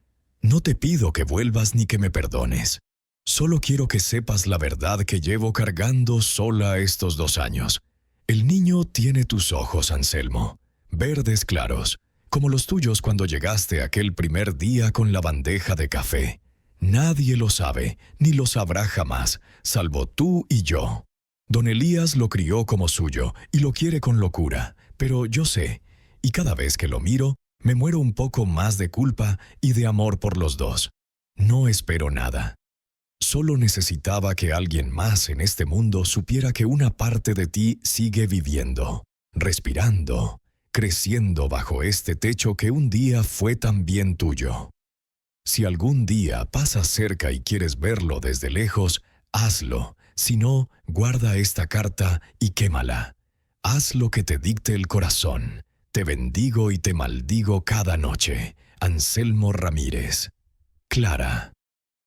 Speaker 1: No te pido que vuelvas ni que me perdones. Solo quiero que sepas la verdad que llevo cargando sola estos 2 años. El niño tiene tus ojos, Anselmo, verdes claros, como los tuyos cuando llegaste aquel primer día con la bandeja de café. Nadie lo sabe, ni lo sabrá jamás, salvo tú y yo. Don Elías lo crió como suyo y lo quiere con locura, pero yo sé, y cada vez que lo miro, me muero un poco más de culpa y de amor por los dos. No espero nada. Solo necesitaba que alguien más en este mundo supiera que una parte de ti sigue viviendo, respirando, creciendo bajo este techo que un día fue también tuyo. Si algún día pasas cerca y quieres verlo desde lejos, hazlo. Si no, guarda esta carta y quémala. Haz lo que te dicte el corazón. Te bendigo y te maldigo cada noche. Anselmo Ramírez. Clara.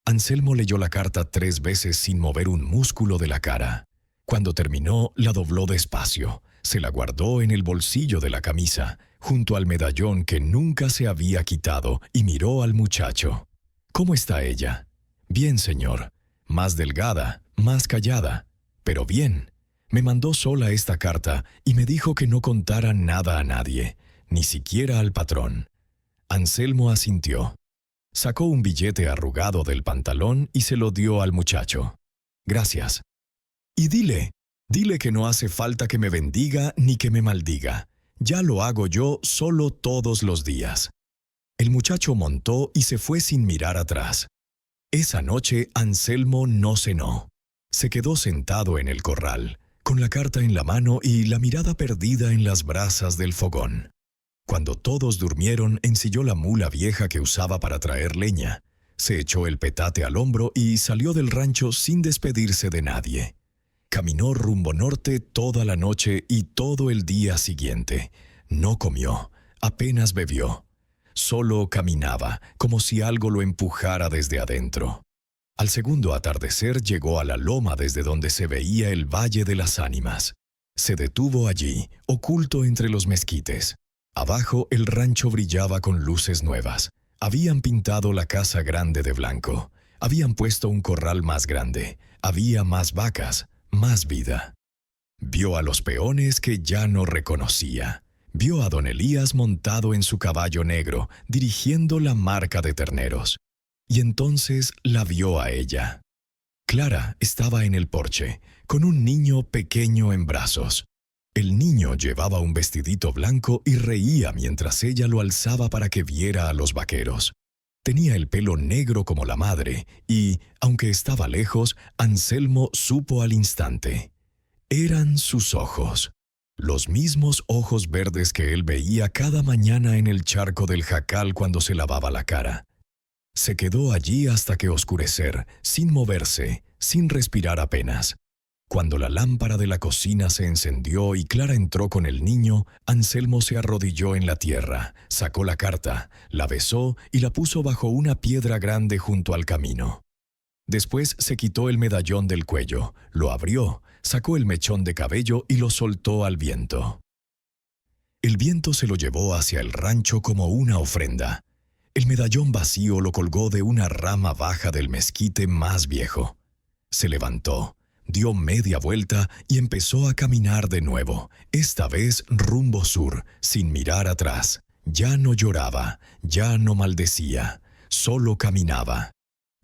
Speaker 1: Anselmo leyó la carta 3 veces sin mover un músculo de la cara. Cuando terminó, la dobló despacio. Se la guardó en el bolsillo de la camisa, junto al medallón que nunca se había quitado, y miró al muchacho. «¿Cómo está ella?» «Bien, señor. Más delgada, más callada. Pero bien. Me mandó sola esta carta y me dijo que no contara nada a nadie, ni siquiera al patrón». Anselmo asintió. Sacó un billete arrugado del pantalón y se lo dio al muchacho. «Gracias. Y dile que no hace falta que me bendiga ni que me maldiga. Ya lo hago yo solo todos los días». El muchacho montó y se fue sin mirar atrás. Esa noche Anselmo no cenó. Se quedó sentado en el corral, con la carta en la mano y la mirada perdida en las brasas del fogón. Cuando todos durmieron, ensilló la mula vieja que usaba para traer leña. Se echó el petate al hombro y salió del rancho sin despedirse de nadie. Caminó rumbo norte toda la noche y todo el día siguiente. No comió, apenas bebió. Solo caminaba, como si algo lo empujara desde adentro. Al segundo atardecer llegó a la loma desde donde se veía el Valle de las Ánimas. Se detuvo allí, oculto entre los mezquites. Abajo el rancho brillaba con luces nuevas. Habían pintado la casa grande de blanco. Habían puesto un corral más grande. Había más vacas, más vida. Vio a los peones que ya no reconocía. Vio a don Elías montado en su caballo negro, dirigiendo la marca de terneros. Y entonces la vio a ella. Clara estaba en el porche, con un niño pequeño en brazos. El niño llevaba un vestidito blanco y reía mientras ella lo alzaba para que viera a los vaqueros. Tenía el pelo negro como la madre y, aunque estaba lejos, Anselmo supo al instante. Eran sus ojos. Los mismos ojos verdes que él veía cada mañana en el charco del Jacal cuando se lavaba la cara. Se quedó allí hasta que oscurecer, sin moverse, sin respirar apenas. Cuando la lámpara de la cocina se encendió y Clara entró con el niño, Anselmo se arrodilló en la tierra, sacó la carta, la besó y la puso bajo una piedra grande junto al camino. Después se quitó el medallón del cuello, lo abrió, sacó el mechón de cabello y lo soltó al viento. El viento se lo llevó hacia el rancho como una ofrenda. El medallón vacío lo colgó de una rama baja del mezquite más viejo. Se levantó, dio media vuelta y empezó a caminar de nuevo, esta vez rumbo sur, sin mirar atrás. Ya no lloraba, ya no maldecía, solo caminaba.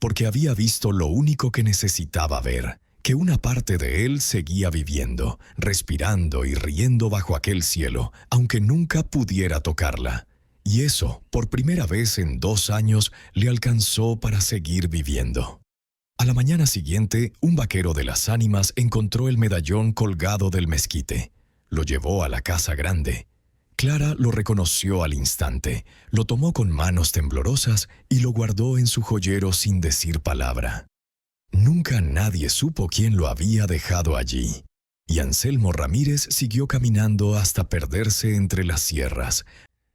Speaker 1: Porque había visto lo único que necesitaba ver, que una parte de él seguía viviendo, respirando y riendo bajo aquel cielo, aunque nunca pudiera tocarla. Y eso, por primera vez en 2 años, le alcanzó para seguir viviendo. A la mañana siguiente, un vaquero de las Ánimas encontró el medallón colgado del mezquite. Lo llevó a la casa grande. Clara lo reconoció al instante, lo tomó con manos temblorosas y lo guardó en su joyero sin decir palabra. Nunca nadie supo quién lo había dejado allí. Y Anselmo Ramírez siguió caminando hasta perderse entre las sierras,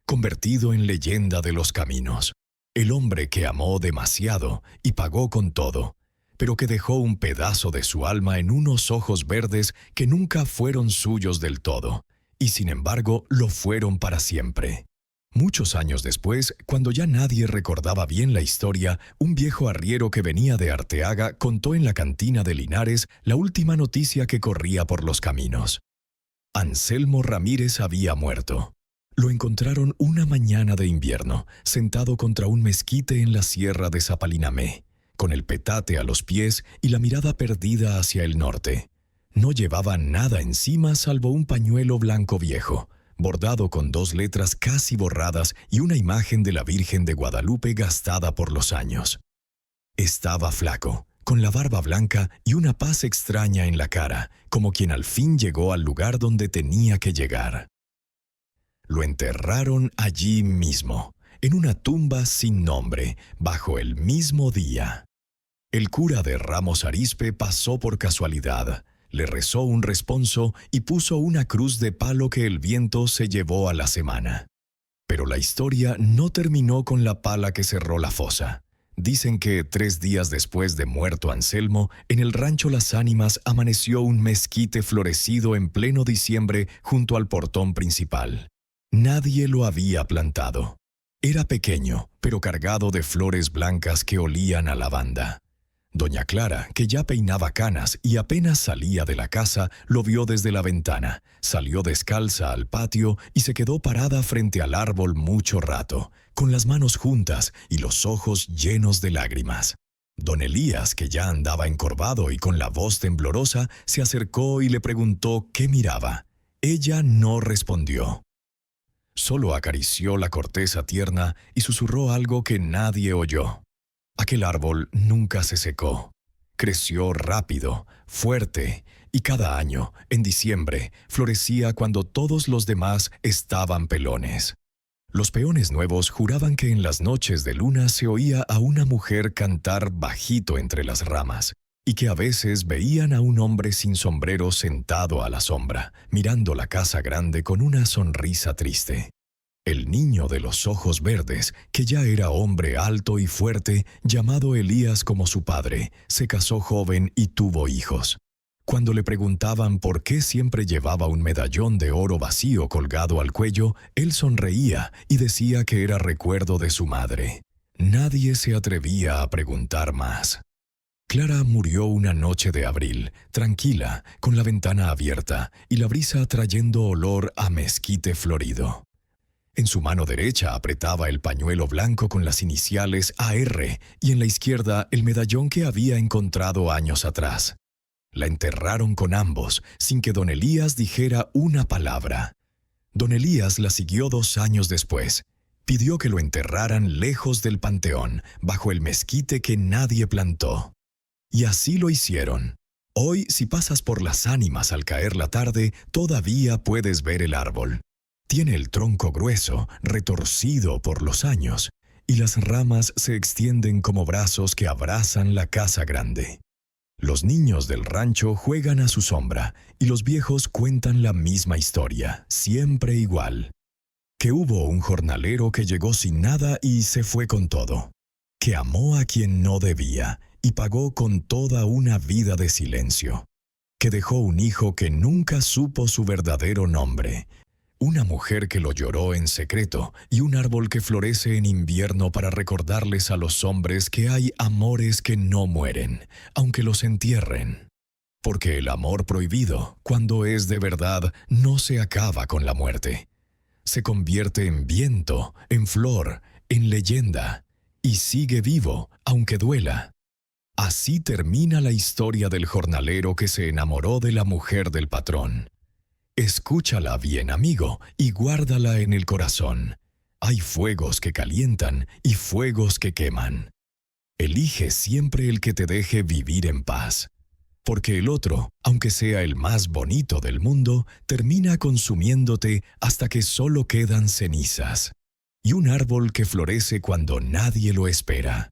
Speaker 1: convertido en leyenda de los caminos. El hombre que amó demasiado y pagó con todo, pero que dejó un pedazo de su alma en unos ojos verdes que nunca fueron suyos del todo, y sin embargo lo fueron para siempre. Muchos años después, cuando ya nadie recordaba bien la historia, un viejo arriero que venía de Arteaga contó en la cantina de Linares la última noticia que corría por los caminos. Anselmo Ramírez había muerto. Lo encontraron una mañana de invierno, sentado contra un mezquite en la sierra de Zapalinamé, con el petate a los pies y la mirada perdida hacia el norte. No llevaba nada encima salvo un pañuelo blanco viejo, bordado con 2 letras casi borradas y una imagen de la Virgen de Guadalupe gastada por los años. Estaba flaco, con la barba blanca y una paz extraña en la cara, como quien al fin llegó al lugar donde tenía que llegar. Lo enterraron allí mismo, en una tumba sin nombre, bajo el mismo día. El cura de Ramos Arizpe pasó por casualidad, le rezó un responso y puso una cruz de palo que el viento se llevó a la semana. Pero la historia no terminó con la pala que cerró la fosa. Dicen que 3 días después de muerto Anselmo, en el rancho Las Ánimas amaneció un mezquite florecido en pleno diciembre junto al portón principal. Nadie lo había plantado. Era pequeño, pero cargado de flores blancas que olían a lavanda. Doña Clara, que ya peinaba canas y apenas salía de la casa, lo vio desde la ventana, salió descalza al patio y se quedó parada frente al árbol mucho rato, con las manos juntas y los ojos llenos de lágrimas. Don Elías, que ya andaba encorvado y con la voz temblorosa, se acercó y le preguntó qué miraba. Ella no respondió. Solo acarició la corteza tierna y susurró algo que nadie oyó. Aquel árbol nunca se secó. Creció rápido, fuerte, y cada año, en diciembre, florecía cuando todos los demás estaban pelones. Los peones nuevos juraban que en las noches de luna se oía a una mujer cantar bajito entre las ramas, y que a veces veían a un hombre sin sombrero sentado a la sombra, mirando la casa grande con una sonrisa triste. El niño de los ojos verdes, que ya era hombre alto y fuerte, llamado Elías como su padre, se casó joven y tuvo hijos. Cuando le preguntaban por qué siempre llevaba un medallón de oro vacío colgado al cuello, él sonreía y decía que era recuerdo de su madre. Nadie se atrevía a preguntar más. Clara murió una noche de abril, tranquila, con la ventana abierta y la brisa trayendo olor a mezquite florido. En su mano derecha apretaba el pañuelo blanco con las iniciales AR y en la izquierda el medallón que había encontrado años atrás. La enterraron con ambos, sin que don Elías dijera una palabra. Don Elías la siguió 2 años después. Pidió que lo enterraran lejos del panteón, bajo el mezquite que nadie plantó. Y así lo hicieron. Hoy, si pasas por Las Ánimas al caer la tarde, todavía puedes ver el árbol. Tiene el tronco grueso, retorcido por los años, y las ramas se extienden como brazos que abrazan la casa grande. Los niños del rancho juegan a su sombra, y los viejos cuentan la misma historia, siempre igual. Que hubo un jornalero que llegó sin nada y se fue con todo. Que amó a quien no debía, y pagó con toda una vida de silencio. Que dejó un hijo que nunca supo su verdadero nombre. Una mujer que lo lloró en secreto y un árbol que florece en invierno para recordarles a los hombres que hay amores que no mueren, aunque los entierren. Porque el amor prohibido, cuando es de verdad, no se acaba con la muerte. Se convierte en viento, en flor, en leyenda, y sigue vivo, aunque duela. Así termina la historia del jornalero que se enamoró de la mujer del patrón. Escúchala bien, amigo, y guárdala en el corazón. Hay fuegos que calientan y fuegos que queman. Elige siempre el que te deje vivir en paz. Porque el otro, aunque sea el más bonito del mundo, termina consumiéndote hasta que solo quedan cenizas. Y un árbol que florece cuando nadie lo espera.